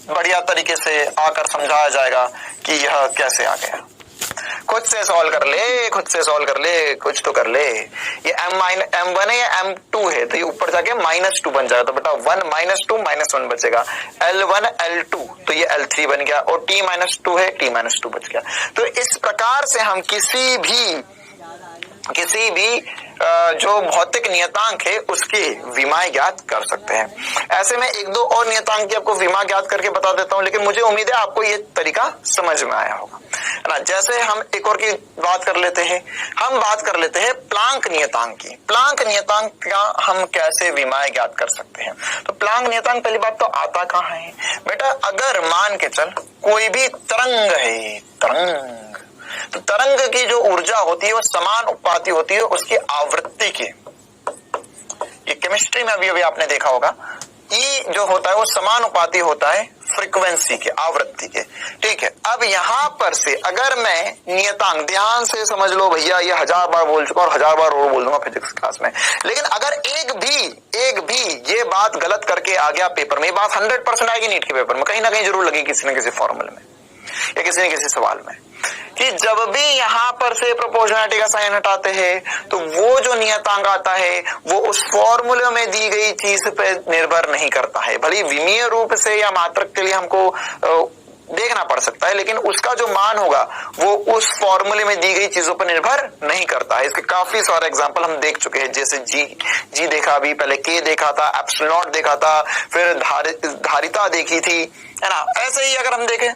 बढ़िया तरीके से आकर समझाया जाएगा कि यह कैसे आ गया। खुद से सॉल्व कर ले, खुद से सॉल्व कर ले, कुछ तो कर ले। ये m1 है या m2 है, तो ये ऊपर जाके -2 बन जाएगा, तो बेटा 1 -2 -1 बचेगा, L1 L2, तो ये L3 बन गया, और T-2 है, T-2 बच गया। तो इस प्रकार से हम किसी भी जो भौतिक नियतांक है उसकी विमाएं ज्ञात कर सकते हैं। ऐसे में एक दो और नियतांक की आपको विमा ज्ञात करके बता देता हूं, लेकिन मुझे उम्मीद है आपको ये तरीका समझ में आया होगा, है ना। जैसे हम एक और की बात कर लेते हैं, हम बात कर लेते हैं प्लांक नियतांक की। प्लांक नियतांक का हम कैसे विमाएं ज्ञात कर सकते हैं? तो प्लांक नियतांक पहली बात तो आता कहाँ है बेटा? अगर मान के चल कोई भी तरंग है, तरंग, तो तरंग की जो ऊर्जा होती है वो समानुपाती होती है उसकी आवृत्ति की। ये केमिस्ट्री में अभी आपने देखा होगा, E जो होता है वो समानुपाती होता है फ्रीक्वेंसी के, आवृत्ति के। ठीक है, अब यहां पर से अगर मैं नियतांक, ध्यान से समझ लो भैया, ये 1000 बार बोल चुका और 1000 बार और बोल दूंगा फिजिक्स क्लास में, लेकिन अगर एक भी ये बात गलत करके आ गया पेपर में, ये बात 100% आएगी नीट के पेपर में, कहीं ना कहीं जरूर लगेगी किसी न किसी फॉर्मूले में या किसी न किसी सवाल में, कि जब भी यहां पर से प्रोपोर्शनैलिटी का साइन हटाते हैं तो वो जो नियतांक आता है वो उस फॉर्मूले में दी गई चीज पे निर्भर नहीं करता है। भले विमीय रूप से या मात्रक के लिए हमको देखना पड़ सकता है, लेकिन उसका जो मान होगा वो उस फॉर्मूले में दी गई चीजों पर निर्भर नहीं करता है। इसके काफी सारे एग्जांपल हम देख चुके हैं, जैसे जी देखा, अभी पहले के देखा था, एप्सिलॉन नॉट देखा था, फिर धारिता देखी थी, है ना। ऐसे ही अगर हम देखें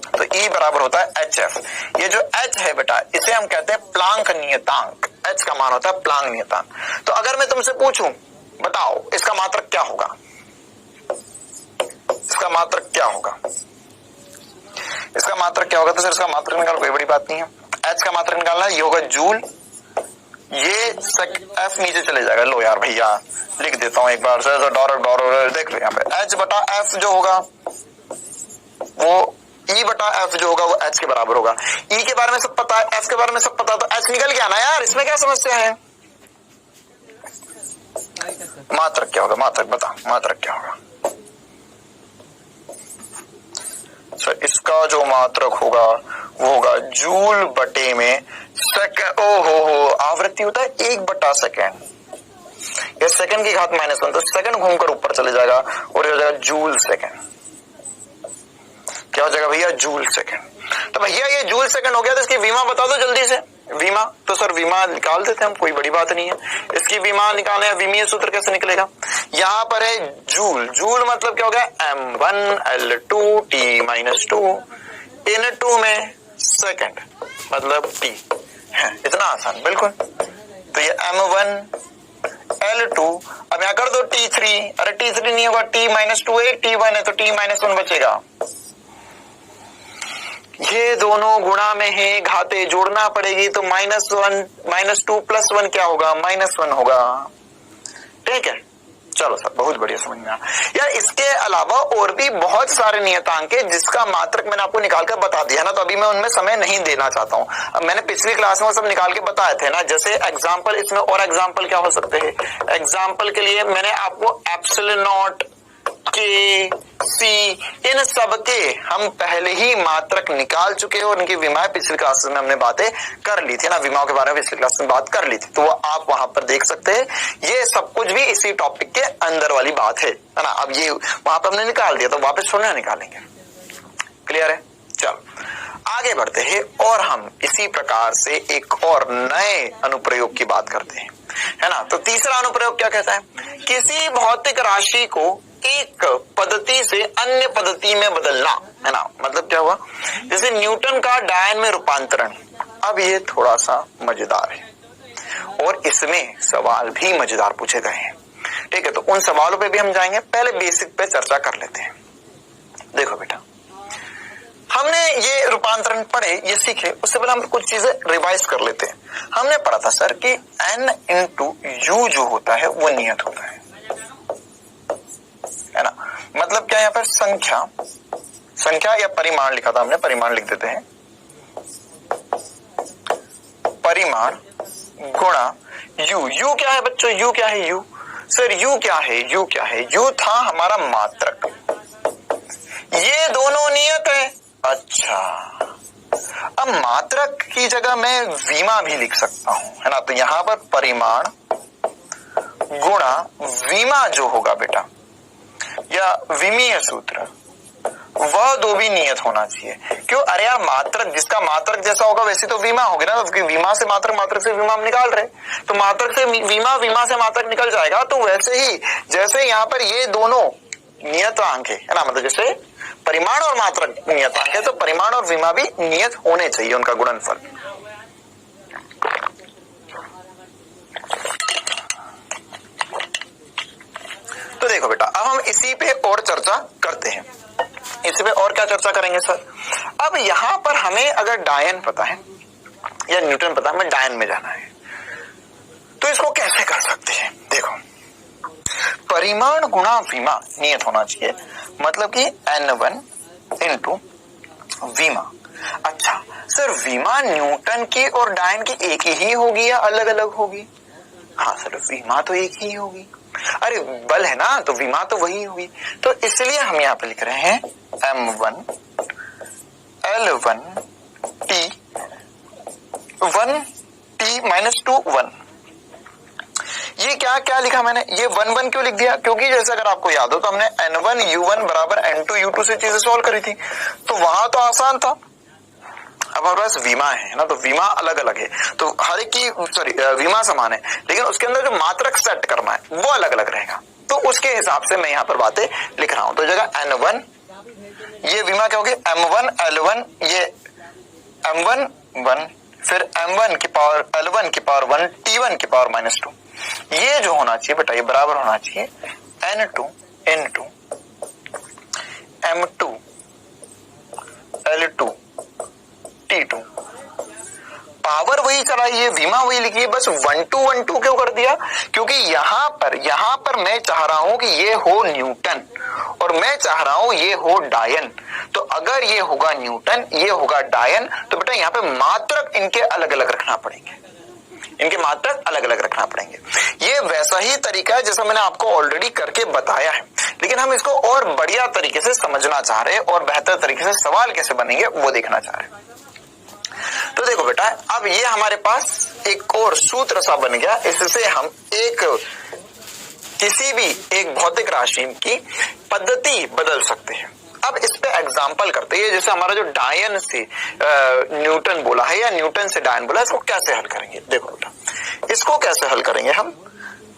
तो E बराबर होता है HF। ये जो H है बेटा, इसे हम कहते हैं प्लांक नियतांक। H का मान होता है प्लांक नियतांक। तो अगर मैं तुमसे पूछूं, बताओ इसका मात्रक क्या होगा? इसका मात्रक क्या होगा? इसका मात्रक क्या होगा? तो सर इसका मात्रक निकालना कोई बड़ी बात नहीं है। H का मात्रक निकालना है, ये होगा जूल, ये F नीचे चले जाएगा। लो यार भैया लिख देता हूं एक बार सर, डॉलर देख लो यहाँ पे, H बटा F जो होगा वो E बटा F जो होगा वो H के बराबर होगा। E के बारे में सब पता है, F के बारे में सब पता है, तो H निकल गया ना यार, इसमें क्या समस्या है? मात्रक क्या होगा? मात्रक बता, मात्रक क्या होगा? सर इसका जो मात्रक होगा वो होगा जूल बटे में सेकंड। ओहो, आवृत्ति होता है 1/सेकंड, ये सेकंड की घात -1, तो सेकंड घूमकर ऊपर चले जाएगा और ये हो जाएगा जूल सेकंड। क्या हो जाएगा भैया? Joule second. तो भैया ये जूल सेकंड हो गया, तो इसकी विमा बता दो जल्दी से। विमा, तो सर विमा निकाल देते हैं हम, कोई बड़ी बात नहीं है। इसकी विमा निकालने, विमीय सूत्र कैसे निकलेगा? यहां पर है जूल, जूल मतलब क्या हो गया? M1L2T-2 इन 2 में सेकंड मतलब T है, इतना आसान बिल्कुल। तो ये M1L2, अब यहां कर दो T3, अरे T3 नहीं होगा, T-2 है, T1 है तो T-1 बचेगा। ये दोनों गुणा में है, घाते जोड़ना पड़ेगी तो -2 + 1 क्या होगा? -1 होगा। ठीक है, चलो सर बहुत बढ़िया समझ में आया यार। इसके अलावा और भी बहुत सारे नियतांक है जिसका मात्रक मैंने आपको निकाल कर बता दिया ना, तो अभी मैं उनमें समय नहीं देना चाहता हूँ। अब मैंने पिछली क्लास में वो सब निकाल के बताए थे ना, जैसे एग्जाम्पल, इसमें और एग्जाम्पल क्या हो सकते हैं? एग्जाम्पल के लिए मैंने आपको एप्सिलॉन नॉट, के, सी, इन सब के हम पहले ही मात्रक निकाल चुके हैं और इनकी विमाएं पिछली क्लास में हमने बातें कर ली थी ना, विमाओं के बारे में पिछली क्लास में बात कर ली थी, तो वो आप वहां पर देख सकते हैं। ये सब कुछ भी इसी टॉपिक के अंदर वाली बात है ना। अब ये वहां पर हमने निकाल दिया तो वापस थोड़ी ना निकालेंगे। क्लियर है? चलो आगे बढ़ते हैं और हम इसी प्रकार से एक और नए अनुप्रयोग की बात करते हैं, है ना। तो तीसरा अनुप्रयोग क्या कहता है? किसी भौतिक राशि को एक पद्धति से अन्य पद्धति में बदलना, है ना। मतलब क्या हुआ? जैसे न्यूटन का डायन में रूपांतरण। अब ये थोड़ा सा मजेदार है और इसमें सवाल भी मजेदार पूछे गए हैं। ठीक है, तो उन सवालों पे भी हम जाएंगे, पहले बेसिक पे चर्चा कर लेते हैं। देखो बेटा, हमने ये रूपांतरण पढ़े, ये सीखे, उससे पहले हम कुछ चीजें रिवाइज कर लेते हैं। हमने पढ़ा था सर कि n × u जो होता है वो नियत होता है ना। मतलब क्या, यहाँ पर संख्या या परिमाण लिखा था हमने, परिमाण लिख देते हैं, परिमाण गुणा u क्या है बच्चों? u क्या है? u सर u क्या है? u क्या है? u था हमारा मात्रक, ये दोनों नियत है। अच्छा, अब मात्रक की जगह मैं विमा भी लिख सकता हूं, है ना। तो यहां पर परिमाण गुणा विमा जो होगा बेटा, या विमीय सूत्र, वह दो भी नियत होना चाहिए। क्यों? अरे यार, मात्रक जिसका मात्रक जैसा होगा वैसे तो विमा होगी ना, तो विमा से मात्रक, मात्रक से विमा हम निकाल रहे, तो मात्रक से विमा, विमा से मात्रक निकल जाएगा। तो वैसे ही जैसे यहाँ पर ये दोनों नियतांक है ना, मतलब जैसे परिमाण और मात्रक नियतांक है, तो परिमाण और विमा भी नियत होने चाहिए, उनका गुणनफल। तो देखो बेटा, अब हम इसी पे और चर्चा करते हैं। इसी पे और क्या चर्चा करेंगे सर? अब यहां पर हमें अगर डायन पता है या न्यूटन पता है, हमें डायन में जाना है, तो इसको कैसे कर सकते हैं? देखो, परिमाण गुणा विमा नियत होना चाहिए, मतलब कि n1 × विमा। अच्छा सर, विमा न्यूटन की और डायन की एक ही होगी या अलग अलग होगी? हाँ सर, विमा तो एक ही होगी। अरे बल है ना, तो विमा तो वही होगी। तो इसलिए हम यहाँ पे लिख रहे हैं M1 L1 T 1 ये क्या क्या लिखा मैंने? ये 1 1 क्यों लिख दिया? क्योंकि जैसे अगर आपको याद हो तो हमने n1 u1 बराबर n2 u2 से चीजें सॉल्व करी थी, तो वहां तो आसान था। अब हमारे पास विमा है ना, तो विमा अलग अलग है, तो हर एक की विमा समान है, लेकिन उसके अंदर जो मात्रक सेट करना है वो अलग अलग रहेगा। तो उसके हिसाब से मैं यहाँ पर बातें लिख रहा हूं। तो जगह n1, ये विमा क्या होगी? M1 L1, ये M1 1, फिर M1 की पावर L1 की पावर 1 T1 की पावर -2। ये जो होना चाहिए बेटा, ये बराबर होना चाहिए n2 × M2 L2 T2। Power वही चलाइए, विमा वही लिखिए, बस 1 2 1 2 क्यों कर दिया? क्योंकि यहां पर मैं चाह रहा हूं कि ये हो न्यूटन और मैं चाह रहा हूं ये हो डायन। तो अगर ये होगा न्यूटन, ये होगा डायन, तो बेटा यहाँ पे मात्रक इनके अलग अलग रखना पड़ेंगे, इनके मात्रक अलग अलग रखना पड़ेंगे। ये वैसा ही तरीका है जैसा मैंने आपको ऑलरेडी करके बताया है, लेकिन हम इसको और बढ़िया तरीके से समझना चाह रहे हैं और बेहतर तरीके से सवाल कैसे बनेंगे वो देखना चाह रहे हैं। तो देखो बेटा, अब ये हमारे पास एक और सूत्र सा बन गया, इससे हम किसी भी एक भौतिक राशि की पद्धति बदल सकते हैं। अब इस पे एग्जाम्पल करते हैं, जैसे हमारा जो डायन से न्यूटन बोला है या न्यूटन से डायन बोला, इसको कैसे हल करेंगे। देखो बेटा, इसको कैसे हल करेंगे हम,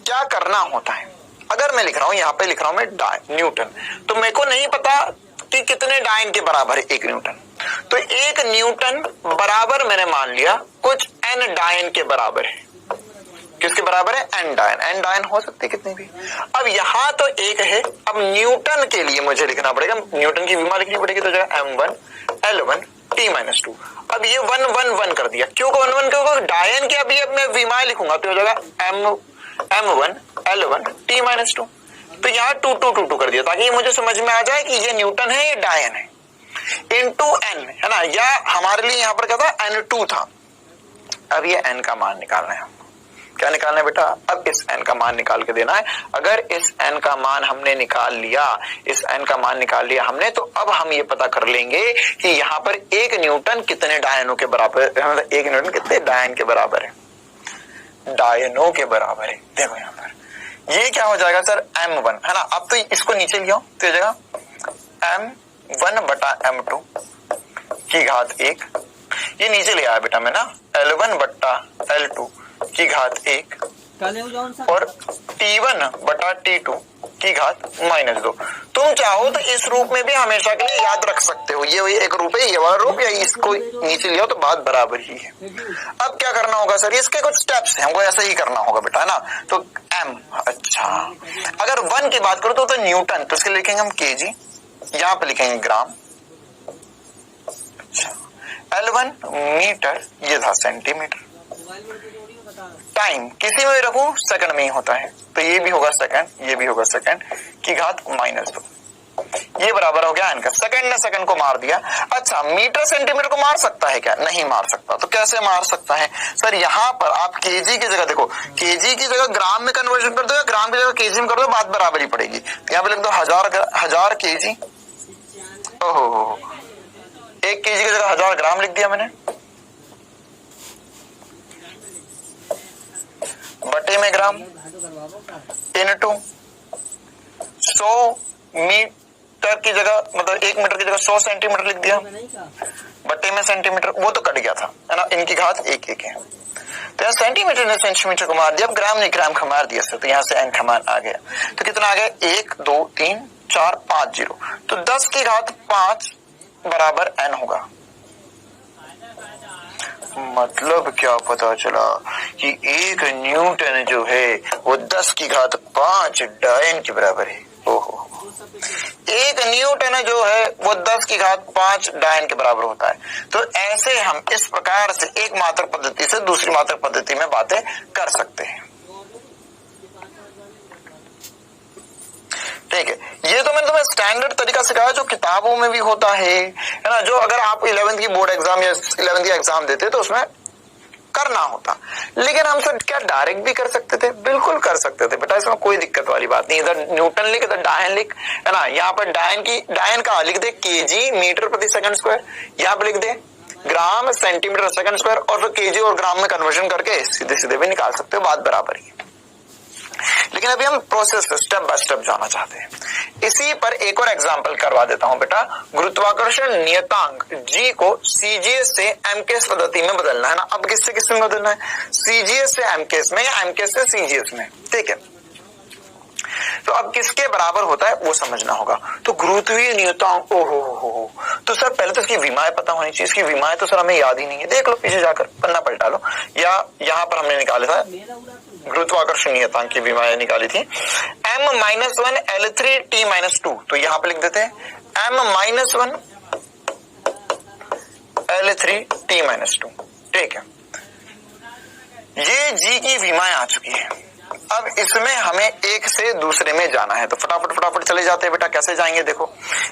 क्या करना होता है। अगर मैं लिख रहा हूं, यहाँ पे लिख रहा हूं मैं डायन न्यूटन, तो मेरे को नहीं पता कि कितने डायन के बराबर है एक न्यूटन, तो एक न्यूटन बराबर मैंने मान लिया कुछ एन डायन के बराबर है। किसके बराबर है, एन डायन। एन डायन हो सकती है कितनी भी। अब यहां तो एक है, अब न्यूटन के लिए मुझे लिखना पड़ेगा, न्यूटन की विमा लिखनी पड़ेगी, तो जगह m1 L1 T-2। अब ये 1 1 1 कर दिया, क्यों 1 1, क्योंकि डायन की अभी अब मैं विमा लिखूंगा, तो जगह m1 L1 T-2। तो यहाँ 2 2 2 2 कर दिया, ताकि ये मुझे समझ में आ जाए कि ये न्यूटन है, ये डायन है, इंटू n है ना, या हमारे लिए यहाँ पर क्या था, n2 था। अब ये n का मान निकालना है, क्या निकालना है बेटा, अब इस n का मान निकाल के देना है। अगर इस n का मान हमने निकाल लिया, इस n का मान निकाल लिया हमने, तो अब हम ये पता कर लेंगे कि यहाँ पर एक न्यूटन कितने डायनों के बराबर, मतलब एक न्यूटन कितने डायन के बराबर है, डायनों के बराबर है। देखो यहाँ पर ये क्या हो जाएगा सर, m1 है ना। अब तो इसको नीचे लिया, तो ये जगह m1 बटा m2 की घात 1, ये नीचे ले आया बेटा मैं ना, L1 बटा L2 की घात 1 और T1 बटा T2 की घात -2। तुम चाहो तो इस रूप में भी हमेशा के लिए याद रख सकते हो, ये वही एक रूप है, ये वाला रूप, या इसको नीचे लिया तो बात बराबर ही है। अब क्या करना होगा सर, इसके कुछ स्टेप्स हैं, हमको ऐसा ही करना होगा बेटा, है ना। तो m, अच्छा अगर 1 की बात करो तो न्यूटन, तो इसके लिखेंगे हम केजी, यहाँ पे लिखेंगे ग्राम, अच्छा L1 मीटर, ये था सेंटीमीटर, टाइम किसी में भी रखूं सेकंड में ही होता है, तो ये भी होगा सेकंड, ये भी होगा सेकंड की घात -2, ये बराबर हो गया इनका। सेकंड ने सेकंड को मार दिया। अच्छा मीटर सेंटीमीटर को मार सकता है क्या, नहीं मार सकता, तो कैसे मार सकता है सर, यहाँ पर आप केजी की जगह देखो, केजी की जगह ग्राम में कन्वर्जन कर दो या ग्राम की जगह केजी में कर दो, बात बराबर ही पड़ेगी। तो यहाँ पे लिख दो 1000 केजी, ओहो 1 केजी की जगह 1000 ग्राम लिख दिया मैंने, बटे में ग्राम, इनटू 100 मीटर की जगह, मतलब 1 मीटर की जगह 100 सेंटीमीटर लिख दिया, बटे में सेंटीमीटर, वो तो कट गया था है ना, इनकी घात 1 1 है। तो यहाँ सेंटीमीटर ने सेंटीमीटर को मार दिया, अब ग्राम ने ग्राम को मार दिया सर, तो यहाँ से n का मान आ गया। तो कितना आ गया, 1 2 3 4 5 0, तो 10 की घात 5 बराबर n होगा। मतलब क्या पता चला कि एक न्यूटन जो है वो 10 की घात 5 डायन के बराबर है। ओहो, एक न्यूटन जो है वो 10 की घात 5 डायन के बराबर होता है। तो ऐसे हम इस प्रकार से एक मात्रक पद्धति से दूसरी मात्रक पद्धति में बातें कर सकते हैं। ठीक है, ये तो मैंने तुम्हें स्टैंडर्ड तरीका सिखाया जो किताबों में भी होता है ना, जो अगर आप 11th की बोर्ड एग्जाम या 11th की एग्जाम देते तो उसमें करना होता। लेकिन हम सर क्या डायरेक्ट भी कर सकते थे, बिल्कुल कर सकते थे बेटा, इसमें कोई दिक्कत वाली बात नहीं। इधर न्यूटन लिख, इधर डायन लिख, है ना। यहाँ पर डायन का लिख दे केजी मीटर प्रति सेकंड स्क्वायर, यहाँ पर लिख दे ग्राम सेंटीमीटर सेकंड स्क्वायर, और फिर केजी और ग्राम में कन्वर्जन करके सीधे सीधे भी निकाल सकते हो, बात बराबर ही। लेकिन अभी हम प्रोसेस स्टेप बाय स्टेप जाना चाहते हैं। इसी पर एक और एग्जांपल करवा देता हूं बेटा। गुरुत्वाकर्षण नियतांक G को CGS से MKS पद्धति में बदलना है ना। अब किससे किससे में बदलना है, CGS से MKS में या MKS से CGS में, ठीक है। तो अब किसके बराबर होता है वो समझना होगा। तो गुरुत्वीय नियतांक, ओहो, तो सर पहले तो इसकी विमाएं पता होनी चाहिए। इसकी विमाएं तो सर हमें याद ही नहीं है, देख लो पीछे जाकर पन्ना पलटा लो, या यहाँ पर हमने निकाला था गुरुत्वाकर्षण नियतांक की विमाएं निकाली थी m-1 L3 T-2, तो यहाँ पे लिख देते हैं m-1 L3 T-2, ठीक है। ये G की विमाएं आ चुकी है। अब इसमें हमें एक से दूसरे में जाना है, तो फटाफट चले जाते हैं बेटा। कैसे जाएंगे देखो,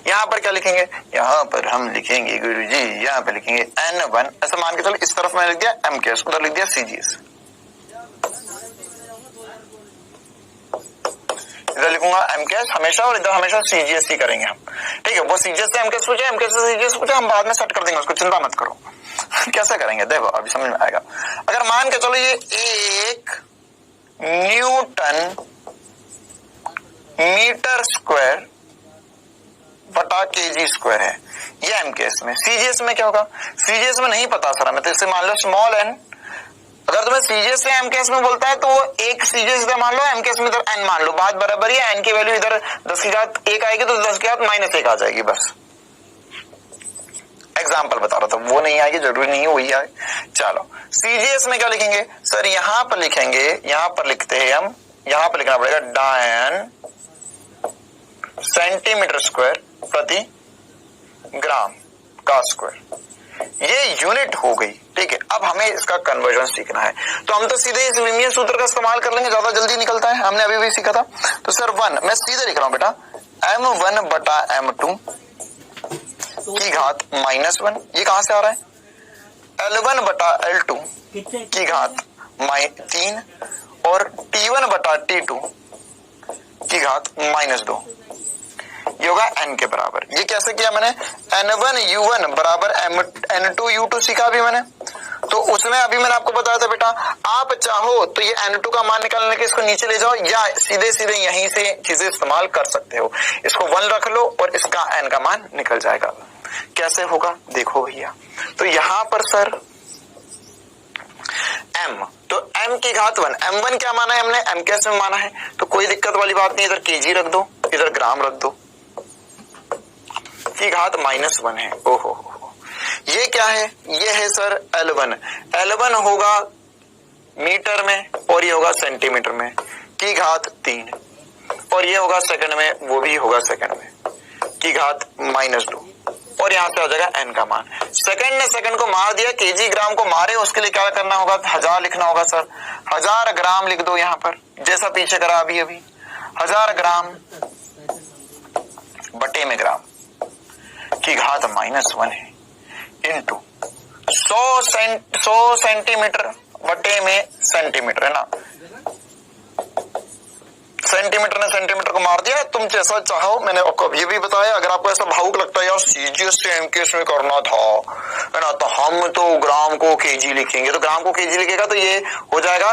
यहाँ पर क्या लिखेंगे, यहाँ पर हम लिखेंगे गुरुजी, यहाँ पे लिखेंगे N1, ऐसा मान के चलो, इस तरफ मैंने लिख दिया MKS, उधर लिख दिया CGS, इधर लिखूंगा MKS हमेशा और इधर हमेशा CGS ही करेंगे हम, ठीक है। वो CGS से MKS पूछे, MKS से CGS पूछे, हम बाद में सेट कर देंगे उसको, चिंता मत करो। कैसे करेंगे देखो, अभी समझ में आएगा। अगर मान के चलो ये 1 न्यूटन मीटर स्क्वायर बटा kg स्क्वायर है, ये एमकेएस में। सीजीएस में क्या होगा? सीजीएस में नहीं पता सर हमें, तो इससे मान लो स्मॉल एन। अगर तुम्हें सीजीएस से एमकेएस में बोलता है तो वो एक सीजीएस इधर मान लो, एमकेएस में इधर एन मान लो, बात बराबर है। एन की वैल्यू इधर 10 की घात 1 आएगी तो 10 की घात -1 आ जाएगी, बस एग्जाम्पल बता रहा था, वो नहीं आएगी, जरूरी नहीं है वही आए। चलो सीजीएस में क्या लिखेंगे सर? यहां पर लिखेंगे, यहां पर लिखते हैं हम, यहां पर लिखना पड़ेगा डायन सेंटीमीटर स्क्वायर प्रति ग्राम का स्क्वायर, ये यूनिट हो गई। ठीक है, अब हमें इसका कन्वर्जन सीखना है, तो हम तो सीधे इस विमीय सूत्र का इस्तेमाल कर लेंगे, ज्यादा जल्दी निकलता है, हमने अभी भी सीखा था। तो सर 1 मैं सीधे लिख रहा हूं बेटा, m1 बटा m2 की घात -1, ये कहां से आ रहा है? L1 बटा L2 की घात 3 और T1 बटा T2 की घात -2, ये होगा n के बराबर। ये कैसे किया मैंने? N1U1 बराबर N2U2 सीखा अभी मैंने, तो उसमें अभी मैंने आपको बताया था बेटा, आप चाहो तो ये N2 का मान निकालने के इसको नीचे ले जाओ, या सीधे सीधे यहीं से चीजें इस्तेमाल कर सकते हो। इसको 1 रख लो और इसका n का मान निकल जाएगा। कैसे होगा देखो भैया, तो यहां पर सर m, तो m की घात 1, m1 क्या माना है हमने? एमकेएस में माना है, तो कोई दिक्कत वाली बात नहीं, इधर केजी रख दो, इधर ग्राम रख दो, की घात -1 है। ओहो, ये क्या है? ये है सर L1, L1 होगा मीटर में और ये होगा सेंटीमीटर में, की घात 3, और ये होगा सेकंड में, वो भी होगा सेकंड में, की घात -2, और यहां से आ जाएगा n का मान। सेकंड ने सेकंड को मार दिया, केजी ग्राम को मारे, उसके लिए क्या करना होगा? 1000 लिखना होगा सर, 1000 ग्राम लिख दो यहां पर, जैसा पीछे करा अभी 1000 ग्राम बटे में ग्राम की घात -1 है, इंटू 100 सेंटीमीटर बटे में सेंटीमीटर है ना, सेंटीमीटर ने सेंटीमीटर को मार दिया। तुम जैसा चाहो, मैंने आपको ये भी बताया, अगर आपको ऐसा भावुक लगता है यार सीजीएस से एमकेएस में करना था है ना, तो हम तो ग्राम को केजी लिखेंगे, तो ग्राम को केजी लिखेगा तो ये हो जाएगा,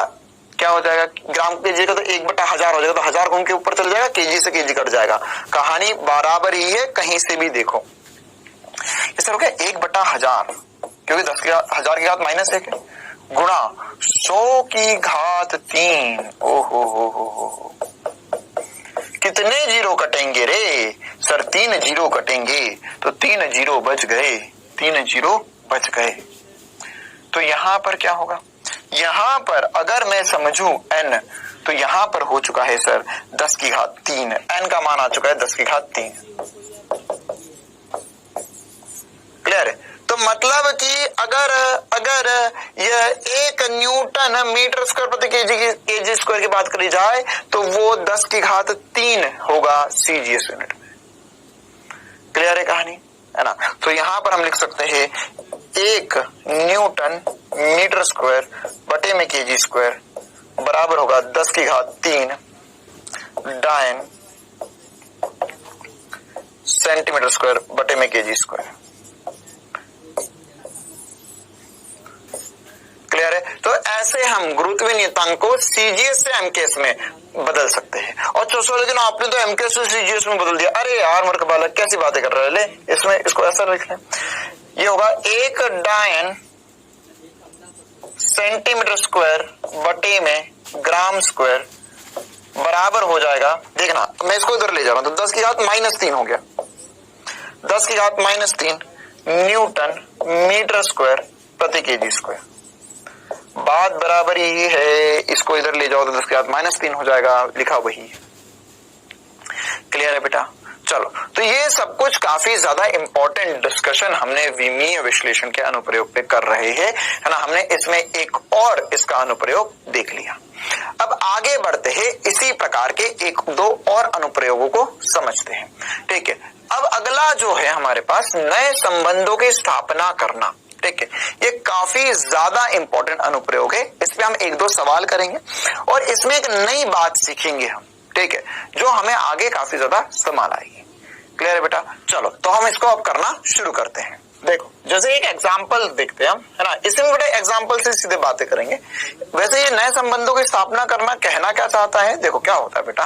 क्या हो जाएगा? ग्राम केजी का तो 1/1000 हो जाएगा, तो 1000 घूम के ऊपर चल जाएगा, केजी से केजी कट जाएगा। कहानी बराबर ही है, कहीं से भी देखो। इस तरह 1/1000, क्योंकि 10,000 की घात -1 है, गुणा 100 की घात 3। ओहो हो, कितने जीरो कटेंगे रे सर? 3 जीरो कटेंगे, तो 3 जीरो बच गए, 3 जीरो बच गए। तो यहां पर क्या होगा? यहां पर अगर मैं समझूं n, तो यहां पर हो चुका है सर 10 की घात 3, n का मान आ चुका है 10 की घात 3। क्लियर है? तो मतलब कि अगर यह 1 न्यूटन मीटर स्क्वायर प्रति केजी स्क्वायर की बात करी जाए, तो वो 10 की घात 3 होगा सीजीएस यूनिट में। क्लियर है कहानी, है ना? तो यहां पर हम लिख सकते हैं 1 न्यूटन मीटर स्क्वायर बटे में केजी स्क्वायर बराबर होगा 10 की घात 3 डायन सेंटीमीटर स्क्वायर बटे में केजी स्क्वायर। क्लियर है? तो ऐसे हम गुरुत्वीय नियतांक को सीजीएस से एमकेएस में बदल सकते हैं। और चौसो, लेकिन आपने तो एमकेएस से सीजीएस में बदल दिया। अरे यार मूर्ख बालक, कैसी बातें कर रहे हैं? ले इसमें इसको ऐसा लिख लें, ये होगा 1 डायन सेंटीमीटर स्क्वायर बटे में ग्राम स्क्वायर बराबर हो जाएगा, देखना मैं इसको इधर ले जा रहा हूं, तो 10 की घात -3 हो गया, 10 की घात -3 न्यूटन मीटर स्क्वायर प्रति केजी स्क्वायर। बात बराबर ही है, इसको इधर ले जाओ तो 10 की घात -3 हो जाएगा, लिखा वही है। क्लियर है बेटा? चलो, तो ये सब कुछ काफी ज्यादा इंपॉर्टेंट डिस्कशन हमने विमीय विश्लेषण के अनुप्रयोग पे कर रहे हैं, है ना। हमने इसमें एक और इसका अनुप्रयोग देख लिया। अब आगे बढ़ते हैं, इसी प्रकार के 1-2 और अनुप्रयोगों को समझते हैं। ठीक है, अब अगला जो है हमारे पास नए संबंधों की स्थापना करना। ठीक है, ये काफी ज्यादा इंपॉर्टेंट अनुप्रयोग है। इस पे हम 1-2 सवाल करेंगे और इसमें एक नई बात सीखेंगे हम, ठीक है, जो हमें आगे काफी ज्यादा इस्तेमाल आएगी। क्लियर है बेटा? चलो, तो हम इसको अब करना शुरू करते हैं। देखो, जैसे एक एग्जाम्पल एग्जाम्पल देखते हैं हम, है ना। इसमें बड़े एग्जाम्पल से सीधे बातें करेंगे। वैसे ये नए संबंधों की स्थापना करना कहना क्या चाहता है, देखो क्या होता है बेटा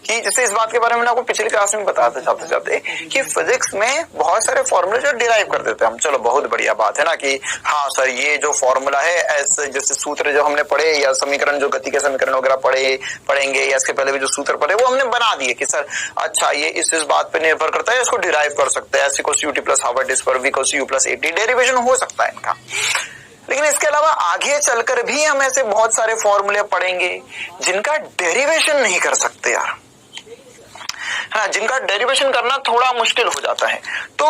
कि जैसे इस बात के बारे में आपको पिछली क्लास में बताते जाते जाते कि फिजिक्स में बहुत सारे फॉर्मूले जो डिराइव कर देते हैं हम। चलो बहुत बढ़िया बात है ना कि हाँ सर ये जो फॉर्मूला है ऐसे जैसे सूत्र जो हमने पढ़े या समीकरण जो गति के समीकरण वगैरह पढ़ेंगे या इसके पहले भी जो सूत्र पढ़े वो हमने बना दिए कि सर अच्छा ये इस बात पे निर्भर करता है, इसको डिराइव कर सकते हैं। S equals UT plus half is पर V equals U plus AT derivation हो सकता है इनका। लेकिन इसके अलावा आगे चलकर भी हम ऐसे बहुत सारे फॉर्मूले पढ़ेंगे जिनका डेरिवेशन नहीं कर सकते यार, हाँ, जिनका डेरिवेशन करना थोड़ा मुश्किल हो जाता है। तो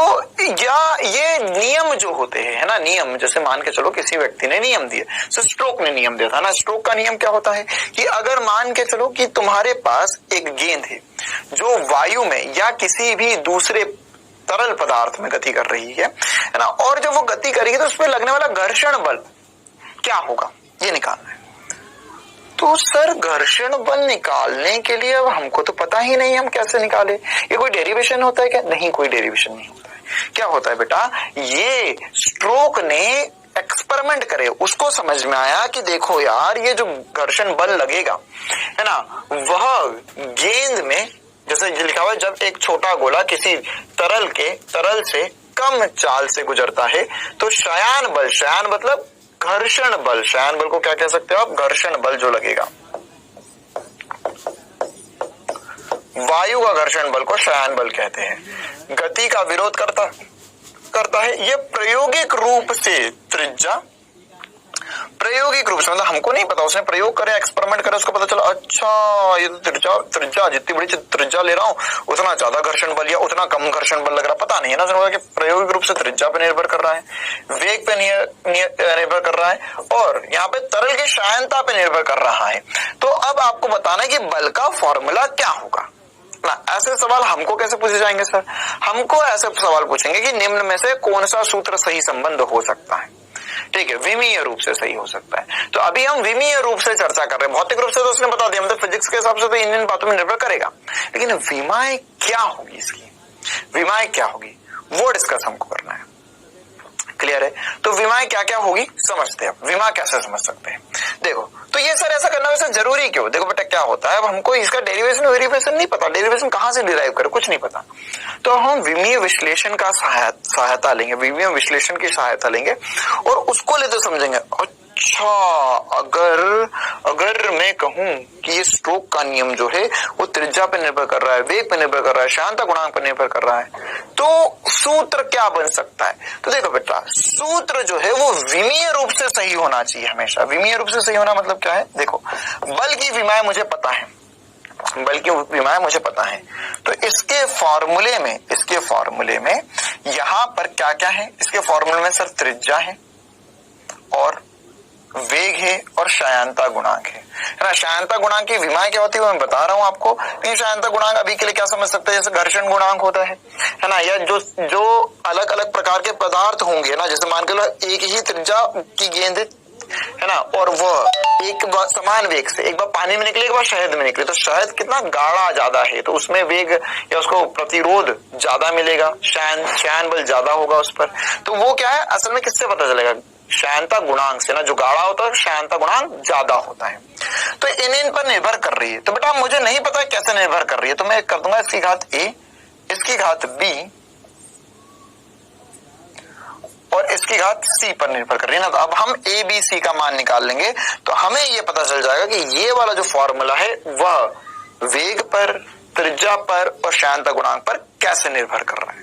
या ये नियम जो होते हैं, है ना, नियम जैसे मान के चलो किसी व्यक्ति ने नियम दिए, स्ट्रोक ने नियम दिया था ना। स्ट्रोक का नियम क्या होता है कि अगर मान के चलो कि तुम्हारे पास एक गेंद है जो वायु में या किसी भी दूसरे तरल पदार्थ में गति कर रही है ना, और जब वो गति करेगी तो उस पर लगने वाला घर्षण बल क्या होगा ये निकालना है। तो सर घर्षण बल निकालने के लिए अब हमको तो पता ही नहीं हम कैसे निकाले, ये कोई डेरिवेशन होता है क्या? नहीं, कोई डेरिवेशन नहीं होता है। क्या होता है बेटा, ये स्ट्रोक ने एक्सपेरिमेंट करे, उसको समझ में आया कि देखो यार ये जो घर्षण बल लगेगा है ना, वह गेंद में जैसे लिखा हुआ है जब एक छोटा गोला किसी तरल से कम चाल से गुजरता है तो शयान मतलब घर्षण बल को क्या कह सकते हो आप? घर्षण बल जो लगेगा, वायु का घर्षण बल को शयान बल कहते हैं। गति का विरोध करता है। ये प्रायोगिक रूप से मतलब हमको नहीं पता, उसने प्रयोग करे, एक्सपेरिमेंट करे, उसको पता चला अच्छा ये तो त्रिज्या जितनी बड़ी त्रिज्या ले रहा हूँ उतना ज्यादा घर्षण बल या उतना कम घर्षण बल लग रहा, पता नहीं है ना। समझा कि प्रायोगिक रूप से त्रिज्या पे निर्भर कर रहा है, वेग पे निर्भर कर रहा है और यहाँ पे तरल की शायनता पे निर्भर कर रहा है। तो अब आपको बताना है कि बल का फॉर्मूला क्या होगा ना। ऐसे सवाल हमको कैसे पूछे जाएंगे सर? हमको ऐसे सवाल पूछेंगे कि निम्न में से कौन सा सूत्र सही संबंध हो सकता है, ठीक है, विमीय रूप से सही हो सकता है। तो अभी हम विमीय रूप से चर्चा कर रहे हैं, भौतिक रूप से तो उसने बता दिया, मतलब फिजिक्स के हिसाब से तो इन बातों में निर्भर करेगा, लेकिन विमाएं क्या होगी, इसकी विमाएं क्या होगी वो डिस्कस हमको करना है। क्लियर है? तो विमाएं क्या क्या होगी समझते हैं। विमा कैसे समझ सकते हैं, देखो तो ये सर ऐसा करना वैसे जरूरी क्यों? देखो बेटा क्या होता है, अब हमको इसका डेरिवेशन वेरिएशन नहीं पता, डेरिवेशन कहां से डिराइव करे कुछ नहीं पता, तो हम विमीय विश्लेषण का सहायता लेंगे, विमीय विश्लेषण की सहायता लेंगे और उसको लेते समझेंगे। अच्छा अगर मैं कहूं कि ये स्ट्रोक का नियम जो है वो त्रिज्या पे निर्भर कर रहा है, वेग पे निर्भर कर रहा है, शांता गुणांक पर निर्भर कर रहा है, तो सूत्र क्या बन सकता है? तो देखो बेटा सूत्र जो है वो विमीय रूप से सही होना चाहिए हमेशा। विमीय रूप से सही होना मतलब क्या है? देखो बल की विमाएं मुझे पता है, तो इसके फॉर्मूले में यहां पर क्या क्या है? इसके फॉर्मूले में सर त्रिज्या है और वेग है और शायनता गुणांक है ना। शायनता गुणांक की विमाएं क्या होती है वो मैं बता रहा हूं आपको, लेकिन शायनता गुणांक अभी के लिए क्या समझ सकते हैं, जैसे घर्षण गुणांक होता है ना, या जो अलग अलग प्रकार के पदार्थ होंगे ना, जैसे मान के लो एक ही त्रिज्या की गेंद है ना और वह एक बार समान वेग से एक बार पानी में निकले एक बार शहद में निकले, तो शहद कितना गाढ़ा ज्यादा है तो उसमें वेग या उसको प्रतिरोध ज्यादा मिलेगा, शायन बल ज्यादा होगा उस पर। तो वो क्या है असल में किससे पता चलेगा? शायनता गुणांक से ना, जो गाढ़ा होता है शायनता गुणांक ज्यादा होता है। तो इन पर निर्भर कर रही है। तो बेटा मुझे नहीं पता कैसे निर्भर कर रही है, तो मैं कर दूंगा इसकी घात a, इसकी घात b और इसकी घात c पर निर्भर कर रही है ना। तो अब हम a b c का मान निकाल लेंगे तो हमें ये पता चल जाएगा कि ये वाला जो फॉर्मूला है वह वेग पर, त्रिज्या पर और शायनता गुणांक पर कैसे निर्भर कर रहा है।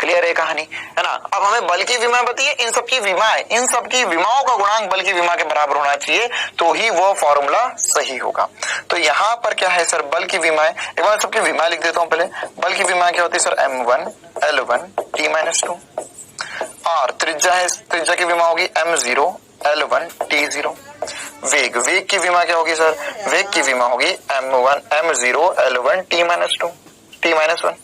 क्लियर है कहानी, है ना। अब हमें बल की विमा बताइए, इन सबकी विमाओं का गुणांक बल की विमा के बराबर होना चाहिए तो ही वो फॉर्मूला सही होगा। तो यहाँ पर क्या है सर, बल की विमाएं, एक बार सबकी विमा लिख देता हूं पहले। बल की विमा क्या होती है सर, m1 l1 t-2 और त्रिज्या की विमा होगी m0 l1 t0। वेग की विमा क्या होगी सर, वेग की विमा होगी m0 l1 t-2 t-1।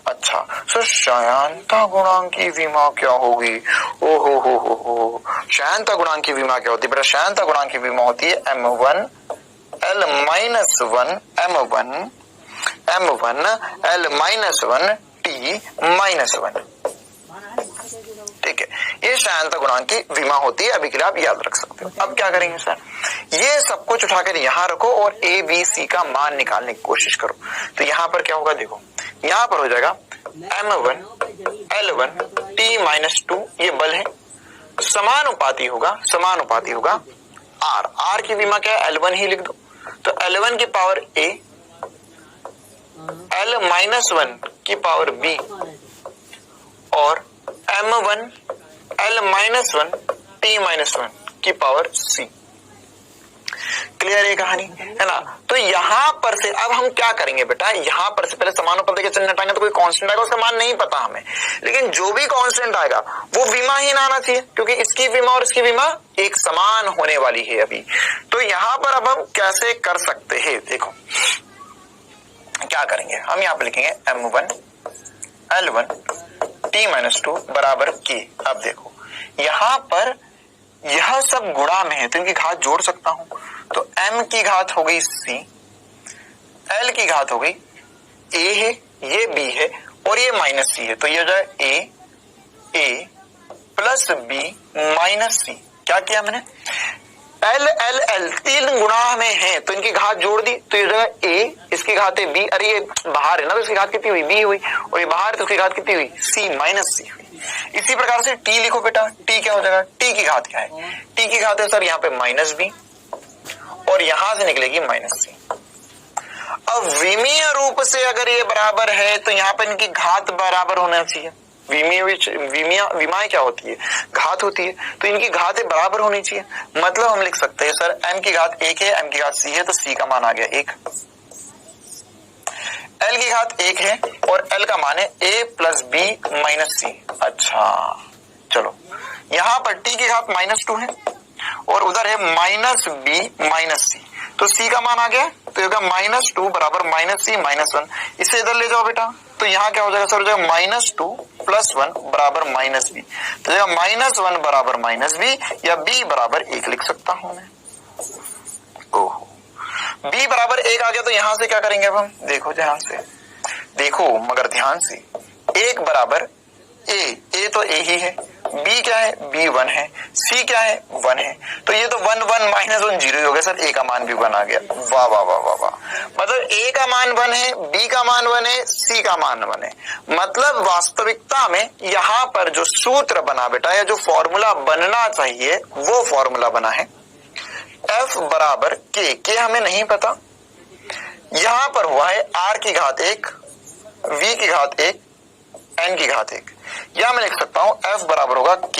अच्छा सर शायनता गुणांक की विमा क्या होगी? हो शायनता गुणांक की विमा क्या होती है बेटा? शायनता गुणांक की विमा होती है m1 l-1 m1 l-1 t-1। ठीक, ठीक है, ये श्यानता गुणांक की विमा होती है, अभी के लिए आप याद रख सकते हो। अब क्या करेंगे सर, ये सब कुछ उठाकर यहां रखो और ए बी सी का मान निकालने की कोशिश करो। तो यहां पर क्या होगा, देखो यहां पर हो जाएगा M1 L1 T-2, ये बल है, समानुपाती होगा R की विमा क्या है, L1 ही लिख दो। तो L1 की पावर A, L-1 की पावर B और M1 L-1 T-1 की पावर C। क्लियर है कहानी, है ना। तो यहां पर से अब हम क्या करेंगे बेटा, यहां पर से पहले समानुपाती के चिन्ह हटाएंगे तो कोई कांस्टेंट आएगा, उसका मान नहीं पता हमें, लेकिन जो भी कांस्टेंट आएगा वो विमा ही ना आना चाहिए, क्योंकि इसकी विमा और इसकी विमा एक समान होने वाली है अभी। तो यहां पर अब हम कैसे कर सकते हैं, देखो क्या करेंगे, हम यहां पर लिखेंगे M1 L1 T-2 बराबर K। अब देखो यहां पर यह सब गुणा में है तो इनकी घात जोड़ सकता हूं, तो M की घात हो गई C, L की घात हो गई A है, ये B है और ये माइनस C है, तो ये हो जाए A plus B minus C। क्या किया मैंने, L L L 3 गुणा में है तो इनकी घात जोड़ दी, तो ये जगह A, इसकी घात है B, अरे ये बाहर है ना तो इसकी घात कितनी हुई B हुई, और ये बाहर है तो इसकी घात कितनी हुई C माइनस C हुई। इसी प्रकार से T लिखो बेटा, T क्या हो जाएगा, T की घात क्या है, T की घात है सर यहाँ पे माइनस B और यहां से निकलेगी माइनस C। अब विमीय रूप से अगर ये बराबर है तो यहाँ पे इनकी घात बराबर होना चाहिए, विमाएं क्या होती है, घात होती है, तो इनकी घातें बराबर होनी चाहिए। मतलब हम लिख सकते हैं सर M की घात 1 है, M की घात C है, तो C का मान आ गया 1, L की घात 1 है और L का मान है A plus B minus C। अच्छा चलो, यहां पर T की घात -2 है और उधर है माइनस B माइनस C, तो C का मान आ गया, तो ये -2 बराबर -C -1, इसे इधर ले जाओ बेटा, तो यहाँ क्या हो जाएगा सर, हो जाएगा -2 + 1 बराबर -B, तो जाएगा -1 बराबर -B या B बराबर 1 लिख सकता हूं मैं। ओहो, B बराबर 1 आ गया, तो यहां से क्या करेंगे अब हम, देखो ध्यान से देखो, मगर ध्यान से, 1 बराबर A तो A ही है, B क्या है, B 1 है, C क्या है 1 है, तो ये तो 1 1 -1 0 ही हो गया सर, A का मान भी 1 आ गया। वाह वाह वाह वाह वाह, मतलब A का मान 1 है, B का मान 1 है, C का मान 1 है। मतलब वास्तविकता में यहाँ पर जो सूत्र बना बेटा, या जो फॉर्मूला बनना चाहिए वो फॉर्मूला बना है F बराबर K हमें नहीं पता, यहां पर हुआ है R की घात 1, V की घात 1, N की घात 1, या मैं लिख सकता हूं F बराबर होगा K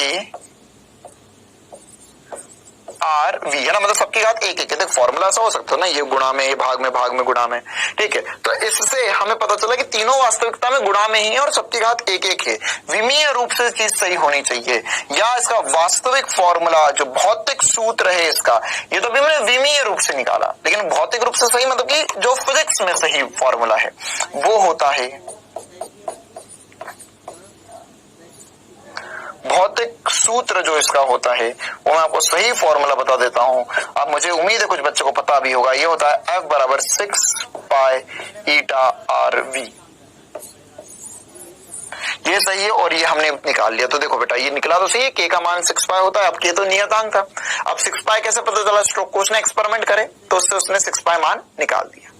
R V, है ना, मतलब सबकी घात 1 1 है। देख फॉर्मूला ऐसा हो सकता है ना, ये गुणा में, ये भाग में गुणा में, ठीक है। तो इससे हमें पता चला कि तीनों वास्तविकता में गुणा में ही है और सबकी घात 1 1 है। विमीय रूप से चीज सही होनी चाहिए, या इसका वास्तविक फॉर्मूला जो भौतिक सूत्र है इसका, ये तो भी मैंने विमीय रूप से निकाला, लेकिन भौतिक रूप से सही मतलब कि जो फिजिक्स में सही फॉर्मूला है वो होता है, भौतिक सूत्र जो इसका होता है वो मैं आपको सही फॉर्मूला बता देता हूं। अब मुझे उम्मीद है कुछ बच्चों को पता भी होगा, ये होता है F बराबर 6 पाई ईटा RV, ये सही है और ये हमने निकाल लिया। तो देखो बेटा, ये निकला तो सही है, K का मान 6 पाई होता है। अब K तो नियतांक था, अब 6 पाई कैसे पता चला, स्टोक्स ने एक्सपेरिमेंट करे तो उससे उसने 6 पाई मान निकाल दिया।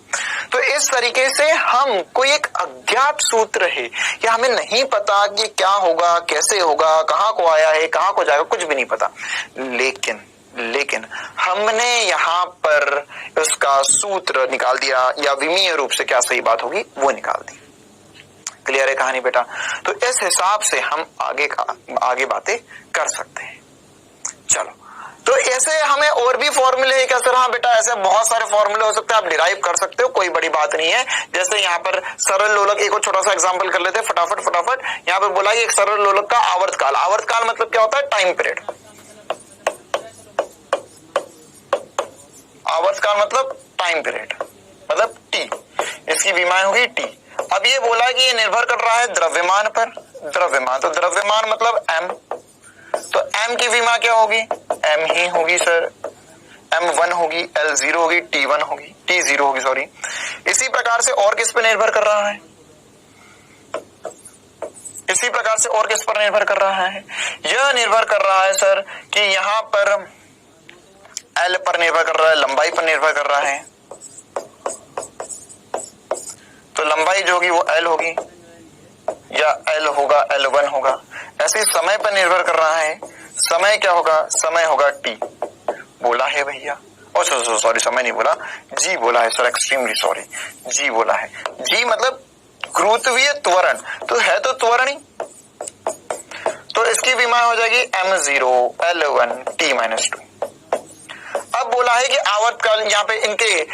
तो इस तरीके से हम कोई एक अज्ञात सूत्र है या हमें नहीं पता कि क्या होगा, कैसे होगा, कहां को आया है, कहां को जाएगा, कुछ भी नहीं पता, लेकिन हमने यहाँ पर उसका सूत्र निकाल दिया, या विमीय रूप से क्या सही बात होगी वो निकाल दी। क्लियर है कहानी बेटा। तो इस हिसाब से हम आगे बातें कर सकते हैं। चलो, तो ऐसे हमें और भी फॉर्मूले है क्या सर? हाँ बेटा, ऐसे बहुत सारे फॉर्मूले हो सकते हैं, आप डिराइव कर सकते हो, कोई बड़ी बात नहीं है। जैसे यहाँ पर सरल लोलक, एक और छोटा सा एग्जांपल कर लेते हैं फटाफट। यहाँ पर बोला कि एक सरल लोलक का आवर्तकाल मतलब क्या होता है, टाइम पीरियड। आवर्तकाल मतलब टाइम पीरियड, मतलब टी, इसकी विमाएं होगी टी। अब ये बोला कि ये निर्भर कर रहा है द्रव्यमान पर, तो द्रव्यमान मतलब m, तो m की विमा क्या होगी, m ही होगी सर, m1 होगी, L0 होगी, T1 होगी, T0 होगी सॉरी। इसी प्रकार से और किस पे निर्भर कर रहा है, इसी प्रकार से और किस पर निर्भर कर रहा है, यह निर्भर कर रहा है सर कि यहां पर एल पर निर्भर कर रहा है, लंबाई पर निर्भर कर रहा है। तो लंबाई जो होगी वो एल होगी या एल होगा L1 होगा। ऐसे समय पर निर्भर कर रहा है, समय क्या होगा, समय होगा टी। बोला है भैया, और सॉरी समय नहीं बोला, जी बोला है सर, एक्सट्रीमली सॉरी, जी बोला है। जी मतलब गुरुत्वीय त्वरण, तो है तो त्वरण ही, तो इसकी विमा हो जाएगी m0 L1 t-2। अब बोला है कि आवर्तकाल यहाँ पे इनके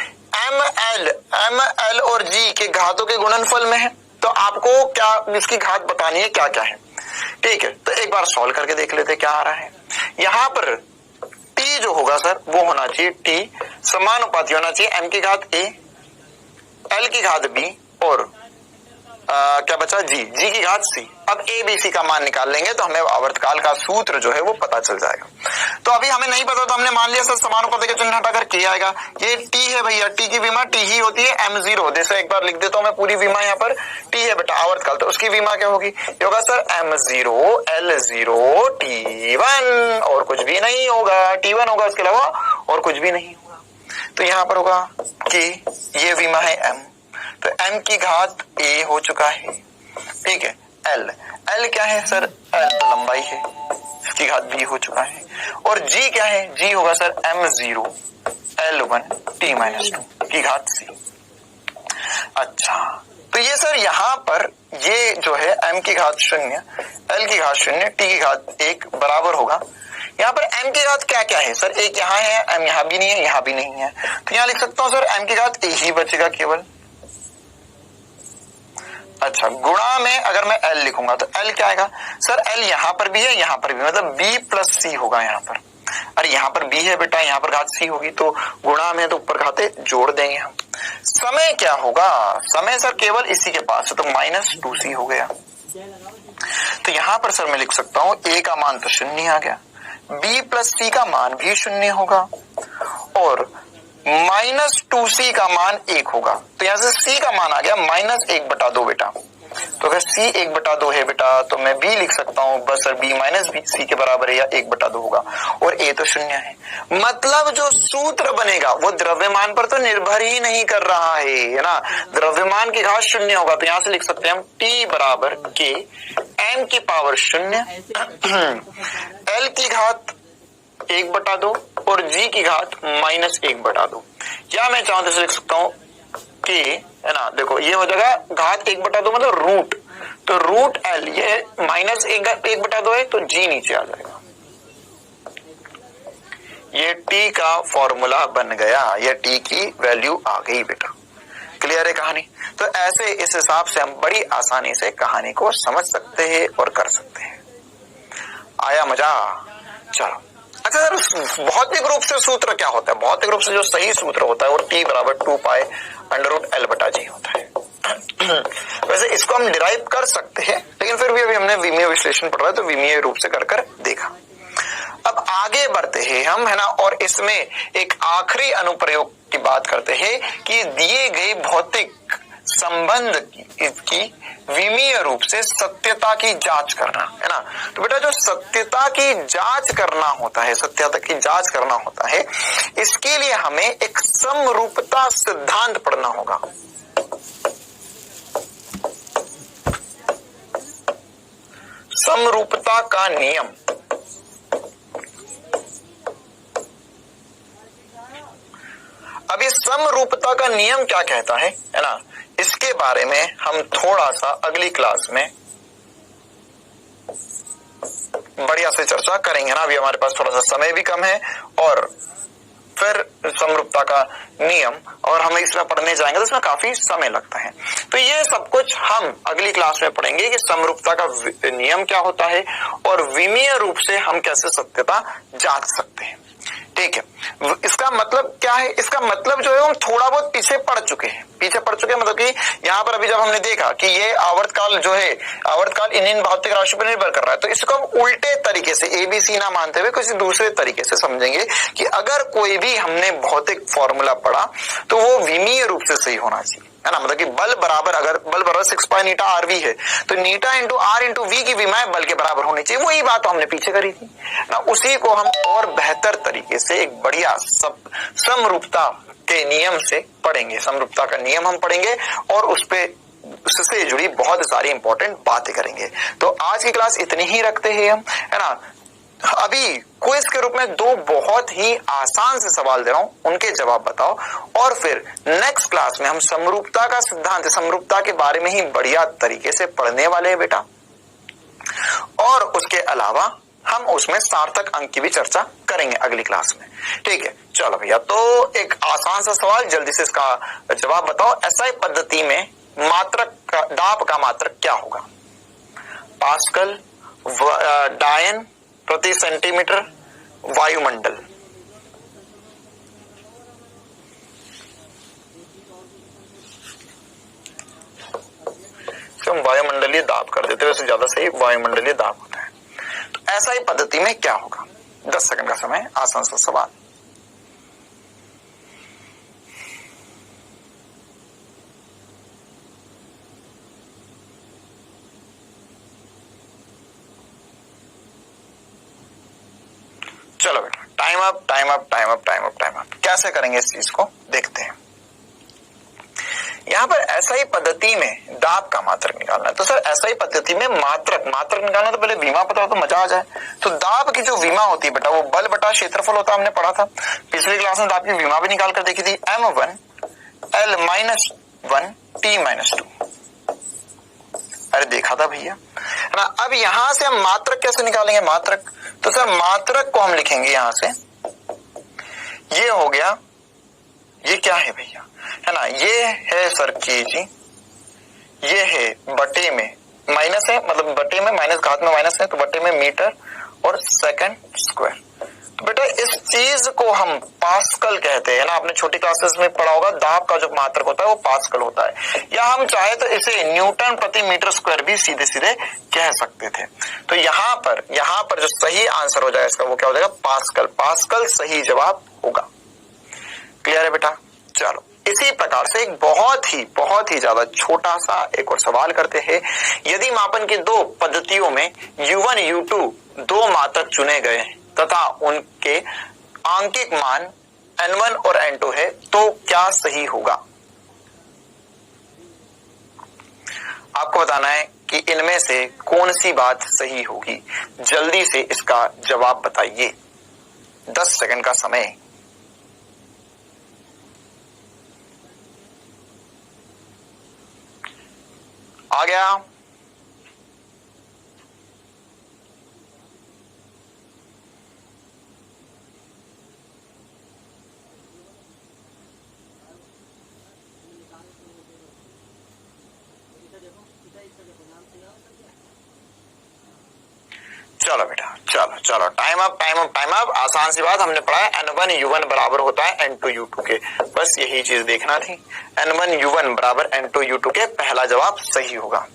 ml और g के घातों के गुणनफल में है, तो आपको क्या इसकी घात बतानी है क्या क्या है। ठीक है, तो एक बार सॉल्व करके देख लेते क्या आ रहा है। यहाँ पर t जो होगा सर वो होना चाहिए t समानुपाती होना चाहिए m की घात a, l की घात b और क्या बचा g की घात c। अब a b c का मान निकाल लेंगे तो हमें आवर्तकाल का सूत्र जो है वो पता चल जाएगा। तो अभी हमें नहीं पता तो हमने मान लिया सर समानुपाती का चिन्ह हटाकर k आएगा। ये t है भैया, t की विमा t ही होती है m0। जैसे एक बार लिख देता हूं मैं पूरी विमा, यहाँ पर t है बेटा आवर्तकाल, तो उसकी विमा क्या होगी, ये होगा सर m0 L0 t1 और कुछ भी नहीं होगा, t1 होगा, उसके अलावा और कुछ भी नहीं होगा। तो यहाँ पर होगा k, ये विमा है m, तो m की घात a हो चुका है। ठीक है, l क्या है सर, l तो लंबाई है, इसकी घात b हो चुका है। और g क्या है, g होगा सर m0 L1 t-2 की घात c। अच्छा, तो ये सर यहाँ पर ये जो है m की घात 0, l की घात 0, t की घात 1 बराबर होगा। यहाँ पर m की घात क्या क्या है सर, एक यहाँ है, m यहाँ भी नहीं है, यहाँ भी नहीं है, तो यहाँ लिख सकता हूँ सर m की घात a ही बचेगा केवल। अच्छा, गुणा में अगर मैं l लिखूंगा तो l क्या आएगा सर, l यहाँ पर भी है, यहाँ पर भी, मतलब b प्लस c होगा यहाँ पर। अरे यहाँ पर b है बेटा, यहाँ पर घात c होगी, तो गुणा में तो ऊपर घाते जोड़ देंगे हम। समय क्या होगा, समय सर केवल इसी के पास है, तो -2c हो गया। तो यहाँ पर सर मैं लिख सकता हूँ a का मान तो 0 आ गया, b प्लस c का मान भी 0 होगा और -2c का मान 1 होगा। तो यहाँ से c का मान आ गया -1/2 बेटा। तो अगर c 1/2 है बेटा तो मैं b लिख सकता हूँ बस sir b minus b, c के बराबर है या 1/2 होगा, और a तो 0 है। मतलब जो सूत्र बनेगा वो द्रव्यमान पर तो निर्भर ही नहीं कर रहा है ना, द्रव्यमान की घात 0 होगा। तो यहाँ से लिख सकते हैं हम t बराबर k m की पावर 0 l की घात 1/2 और g की घात -1/2। या मैं चाहूं तो लिख सकता हूं कि है ना, देखो ये हो जाएगा घात 1/2 मतलब रूट, तो रूट l, ये -1/2 है तो g नीचे आ जाएगा। ये t का फॉर्मूला बन गया, ये t की वैल्यू आ गई बेटा। क्लियर है कहानी। तो ऐसे इस हिसाब से हम बड़ी आसानी से कहानी को समझ सकते हैं और कर सकते हैं। आया मजा? चलो अच्छा सर, भौतिक रूप से सूत्र क्या होता है? भौतिक रूप से जो सही सूत्र होता है वो t बराबर 2π√L/g होता है। वैसे इसको हम डिराइव कर सकते हैं, लेकिन फिर भी अभी हमने विमीय विश्लेषण पढ़ रहा है तो विमीय रूप से कर देखा। अब आगे बढ़ते हैं हम, है ना, और इसमें एक आखिरी अनुप्रयोग की बात करते हैं कि दिए गए भौतिक संबंध की विमीय रूप से सत्यता की जांच करना, है ना। तो बेटा जो सत्यता की जांच करना होता है, सत्यता की जांच करना होता है, इसके लिए हमें एक समरूपता सिद्धांत पढ़ना होगा। समरूपता का नियम। अब ये समरूपता का नियम क्या कहता है ना, इसके बारे में हम थोड़ा सा अगली क्लास में बढ़िया से चर्चा करेंगे ना। अभी हमारे पास थोड़ा सा समय भी कम है और फिर समरूपता का नियम और हम इसमें पढ़ने जाएंगे तो इसमें काफी समय लगता है। तो ये सब कुछ हम अगली क्लास में पढ़ेंगे कि समरूपता का नियम क्या होता है और विमीय रूप से हम कैसे सत्यता जांच सकते हैं। ठीक है, इसका मतलब क्या है? इसका मतलब जो है हम थोड़ा बहुत पीछे पढ़ चुके हैं, मतलब कि यहाँ पर अभी जब हमने देखा कि ये आवर्तकाल जो है, आवर्तकाल इन भौतिक राशियों पर निर्भर कर रहा है, तो इसको हम उल्टे तरीके से ABC ना मानते हुए किसी दूसरे तरीके से समझेंगे कि अगर कोई भी हमने भौतिक फॉर्मूला पढ़ा तो वो विमीय रूप से सही होना चाहिए। है ना, मतलब कि बल बराबर, अगर बल बराबर 6 पाई नीटा आर वी है तो नीटा इंटू आर इंटू वी की विमाएं बल के बराबर होनी चाहिए। वही बात तो हमने पीछे करी थी ना, उसी को हम और बेहतर तरीके से एक बढ़िया समरूपता के नियम से पढ़ेंगे। समरूपता का नियम हम पढ़ेंगे और उससे जुड़ी बहुत सारी इंपॉर्टेंट बातें करेंगे। तो आज की क्लास इतनी ही रखते हैं हम, है ना। अभी क्विज के रूप में 2 बहुत ही आसान से सवाल दे रहा हूं, उनके जवाब बताओ और फिर नेक्स्ट क्लास में हम समरूपता का सिद्धांत, समरूपता के बारे में ही बढ़िया तरीके से पढ़ने वाले हैं बेटा। और उसके अलावा हम उसमें सार्थक अंक की भी चर्चा करेंगे अगली क्लास में। ठीक है, चलो भैया, तो एक आसान सा सवाल, जल्दी से इसका जवाब बताओ। एसआई पद्धति में मात्रक का, दाब का मात्रक क्या होगा? पास्कल, डायन प्रति सेंटीमीटर, वायुमंडल। हम वायुमंडलीय दाब कर देते हैं, वैसे ज्यादा सही वायुमंडलीय दाब होता है। तो ऐसा ही पद्धति में क्या होगा? 10 सेकंड का समय, आसान सा सवाल। चलो बेटा, time up time up time up time up time up. कैसे करेंगे इस चीज को देखते हैं। यहां पर एसआई पद्धति में दाब का मात्रक निकालना है। तो सर एसआई पद्धति में मात्रक निकालना, तो पहले विमा पता हो तो मजा आ जाए। तो दाब की जो विमा होती है बेटा, वो बल बटा क्षेत्रफल होता है, हमने पढ़ा था पिछली क्लास में। दाब की विमा भी निकाल कर देखी थी, M1 L-1 T-2। अरे देखा था भैया, है ना। अब यहां से हम मात्रक कैसे निकालेंगे? मात्रक, तो सर मात्रक को हम लिखेंगे यहां से, ये हो गया, ये क्या है भैया, है ना, ये है सर केजी, ये है बटे में माइनस है, मतलब बटे में माइनस, घात में माइनस है तो बटे में मीटर और सेकंड स्क्वायर। तो बेटा इस चीज को हम पास्कल कहते हैं ना, आपने छोटी क्लासेस में पढ़ा होगा, दाब का जो मात्रक होता है वो पास्कल होता है, या हम चाहे तो इसे न्यूटन प्रति मीटर स्क्वायर भी सीधे सीधे कह सकते थे। तो यहाँ पर जो सही आंसर हो जाएगा इसका, वो क्या हो जाएगा? पास्कल। पास्कल सही जवाब होगा। क्लियर है बेटा? चलो इसी प्रकार से एक बहुत ही ज्यादा छोटा सा एक और सवाल करते हैं। यदि मापन की 2 पद्धतियों में U1 U2 2 मात्रक चुने गए तथा उनके आंकिक मान N1 और N2 है तो क्या सही होगा? आपको बताना है कि इनमें से कौन सी बात सही होगी। जल्दी से इसका जवाब बताइए, 10 सेकंड का समय। आ गया? चलो बेटा, चलो टाइम अप। आसान सी बात, हमने पढ़ा है N1 U1 बराबर होता है N2 U2 के, बस यही चीज देखना थी। N1 U1 बराबर N2 U2 के, पहला जवाब सही होगा।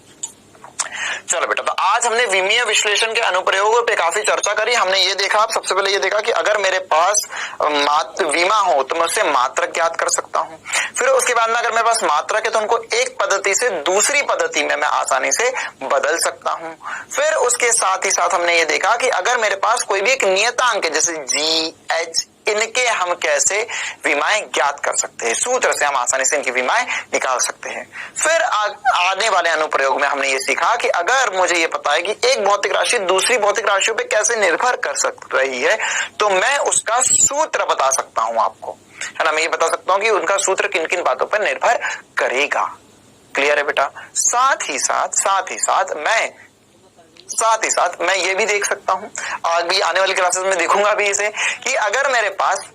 चलो बेटा, तो आज हमने विमीय विश्लेषण के अनुप्रयोगों पे काफी चर्चा करी। हमने ये देखा, सबसे पहले ये देखा कि अगर मेरे पास विमा हो तो मैं उससे मात्रक ज्ञात कर सकता हूं। फिर उसके बाद में अगर मेरे पास मात्रक है तो उनको एक पद्धति से दूसरी पद्धति में मैं आसानी से बदल सकता हूं। फिर उसके साथ ही साथ हमने ये देखा कि अगर मेरे पास कोई भी एक नियतांक है, जैसे G, H, इनके हम कैसे विमाएं ज्ञात कर सकते हैं, सूत्र से हम आसानी से इनकी विमाएं निकाल सकते हैं। फिर आने वाले अनुप्रयोग में हमने ये सीखा कि अगर मुझे ये पता है कि एक भौतिक राशि दूसरी भौतिक राशियों पे कैसे निर्भर कर रही है तो मैं उसका सूत्र बता सकता हूं आपको, है ना। मैं ये बता सकता हूं कि उनका सूत्र किन किन बातों पर निर्भर करेगा। क्लियर है बेटा? साथ ही साथ मैं ये भी देख सकता हूं, आज भी आने वाली क्लासेस में देखूंगा भी इसे, कि अगर मेरे पास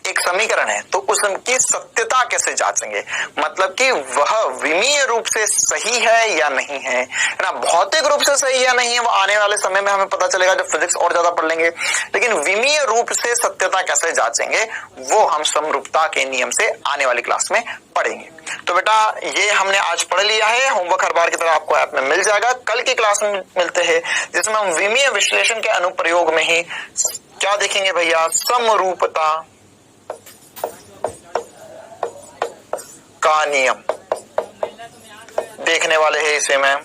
एक समीकरण है तो उसकी सत्यता कैसे जांचेंगे, मतलब कि वह विमीय रूप से सही है या नहीं है ना, भौतिक रूप से सही या नहीं है वो आने वाले समय में हमें पता चलेगा जब फिजिक्स और ज्यादा पढ़ लेंगे। लेकिन विमीय रूप से सत्यता कैसे जांचेंगे वो हम समरूपता के नियम से आने वाली क्लास में पढ़ेंगे। तो बेटा ये हमने आज पढ़ लिया है, होमवर्क हर बार की तरह आपको ऐप में मिल जाएगा। कल की क्लास में मिलते हैं जिसमें हम विमीय विश्लेषण के अनुप्रयोग में ही क्या देखेंगे भैया, समरूपता का नियम। देखने वाले हैं इसे में,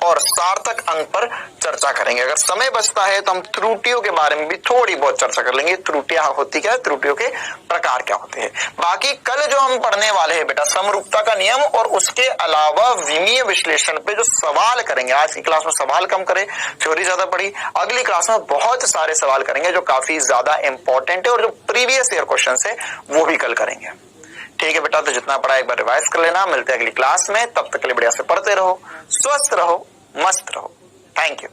और सार्थक अंक पर चर्चा करेंगे। अगर समय बचता है तो हम त्रुटियों के बारे में भी थोड़ी बहुत चर्चा कर लेंगे। त्रुटियां होती क्या है, त्रुटियों के प्रकार क्या होते हैं। बाकी कल जो हम पढ़ने वाले हैं बेटा समरूपता का नियम और उसके अलावा विमीय विश्लेषण पे जो सवाल करेंगे, आज की क्लास में सवाल कम करे, थ्योरी ज्यादा पढ़ी, अगली क्लास में बहुत सारे सवाल करेंगे जो काफी ज्यादा इंपॉर्टेंट है और जो प्रीवियस ईयर क्वेश्चन है वो भी कल करेंगे। ठीक है बेटा, तो जितना पढ़ा एक बार रिवाइज कर लेना। मिलते हैं अगली क्लास में, तब तक के लिए बढ़िया से पढ़ते रहो, स्वस्थ रहो, मस्त रहो। Thank you.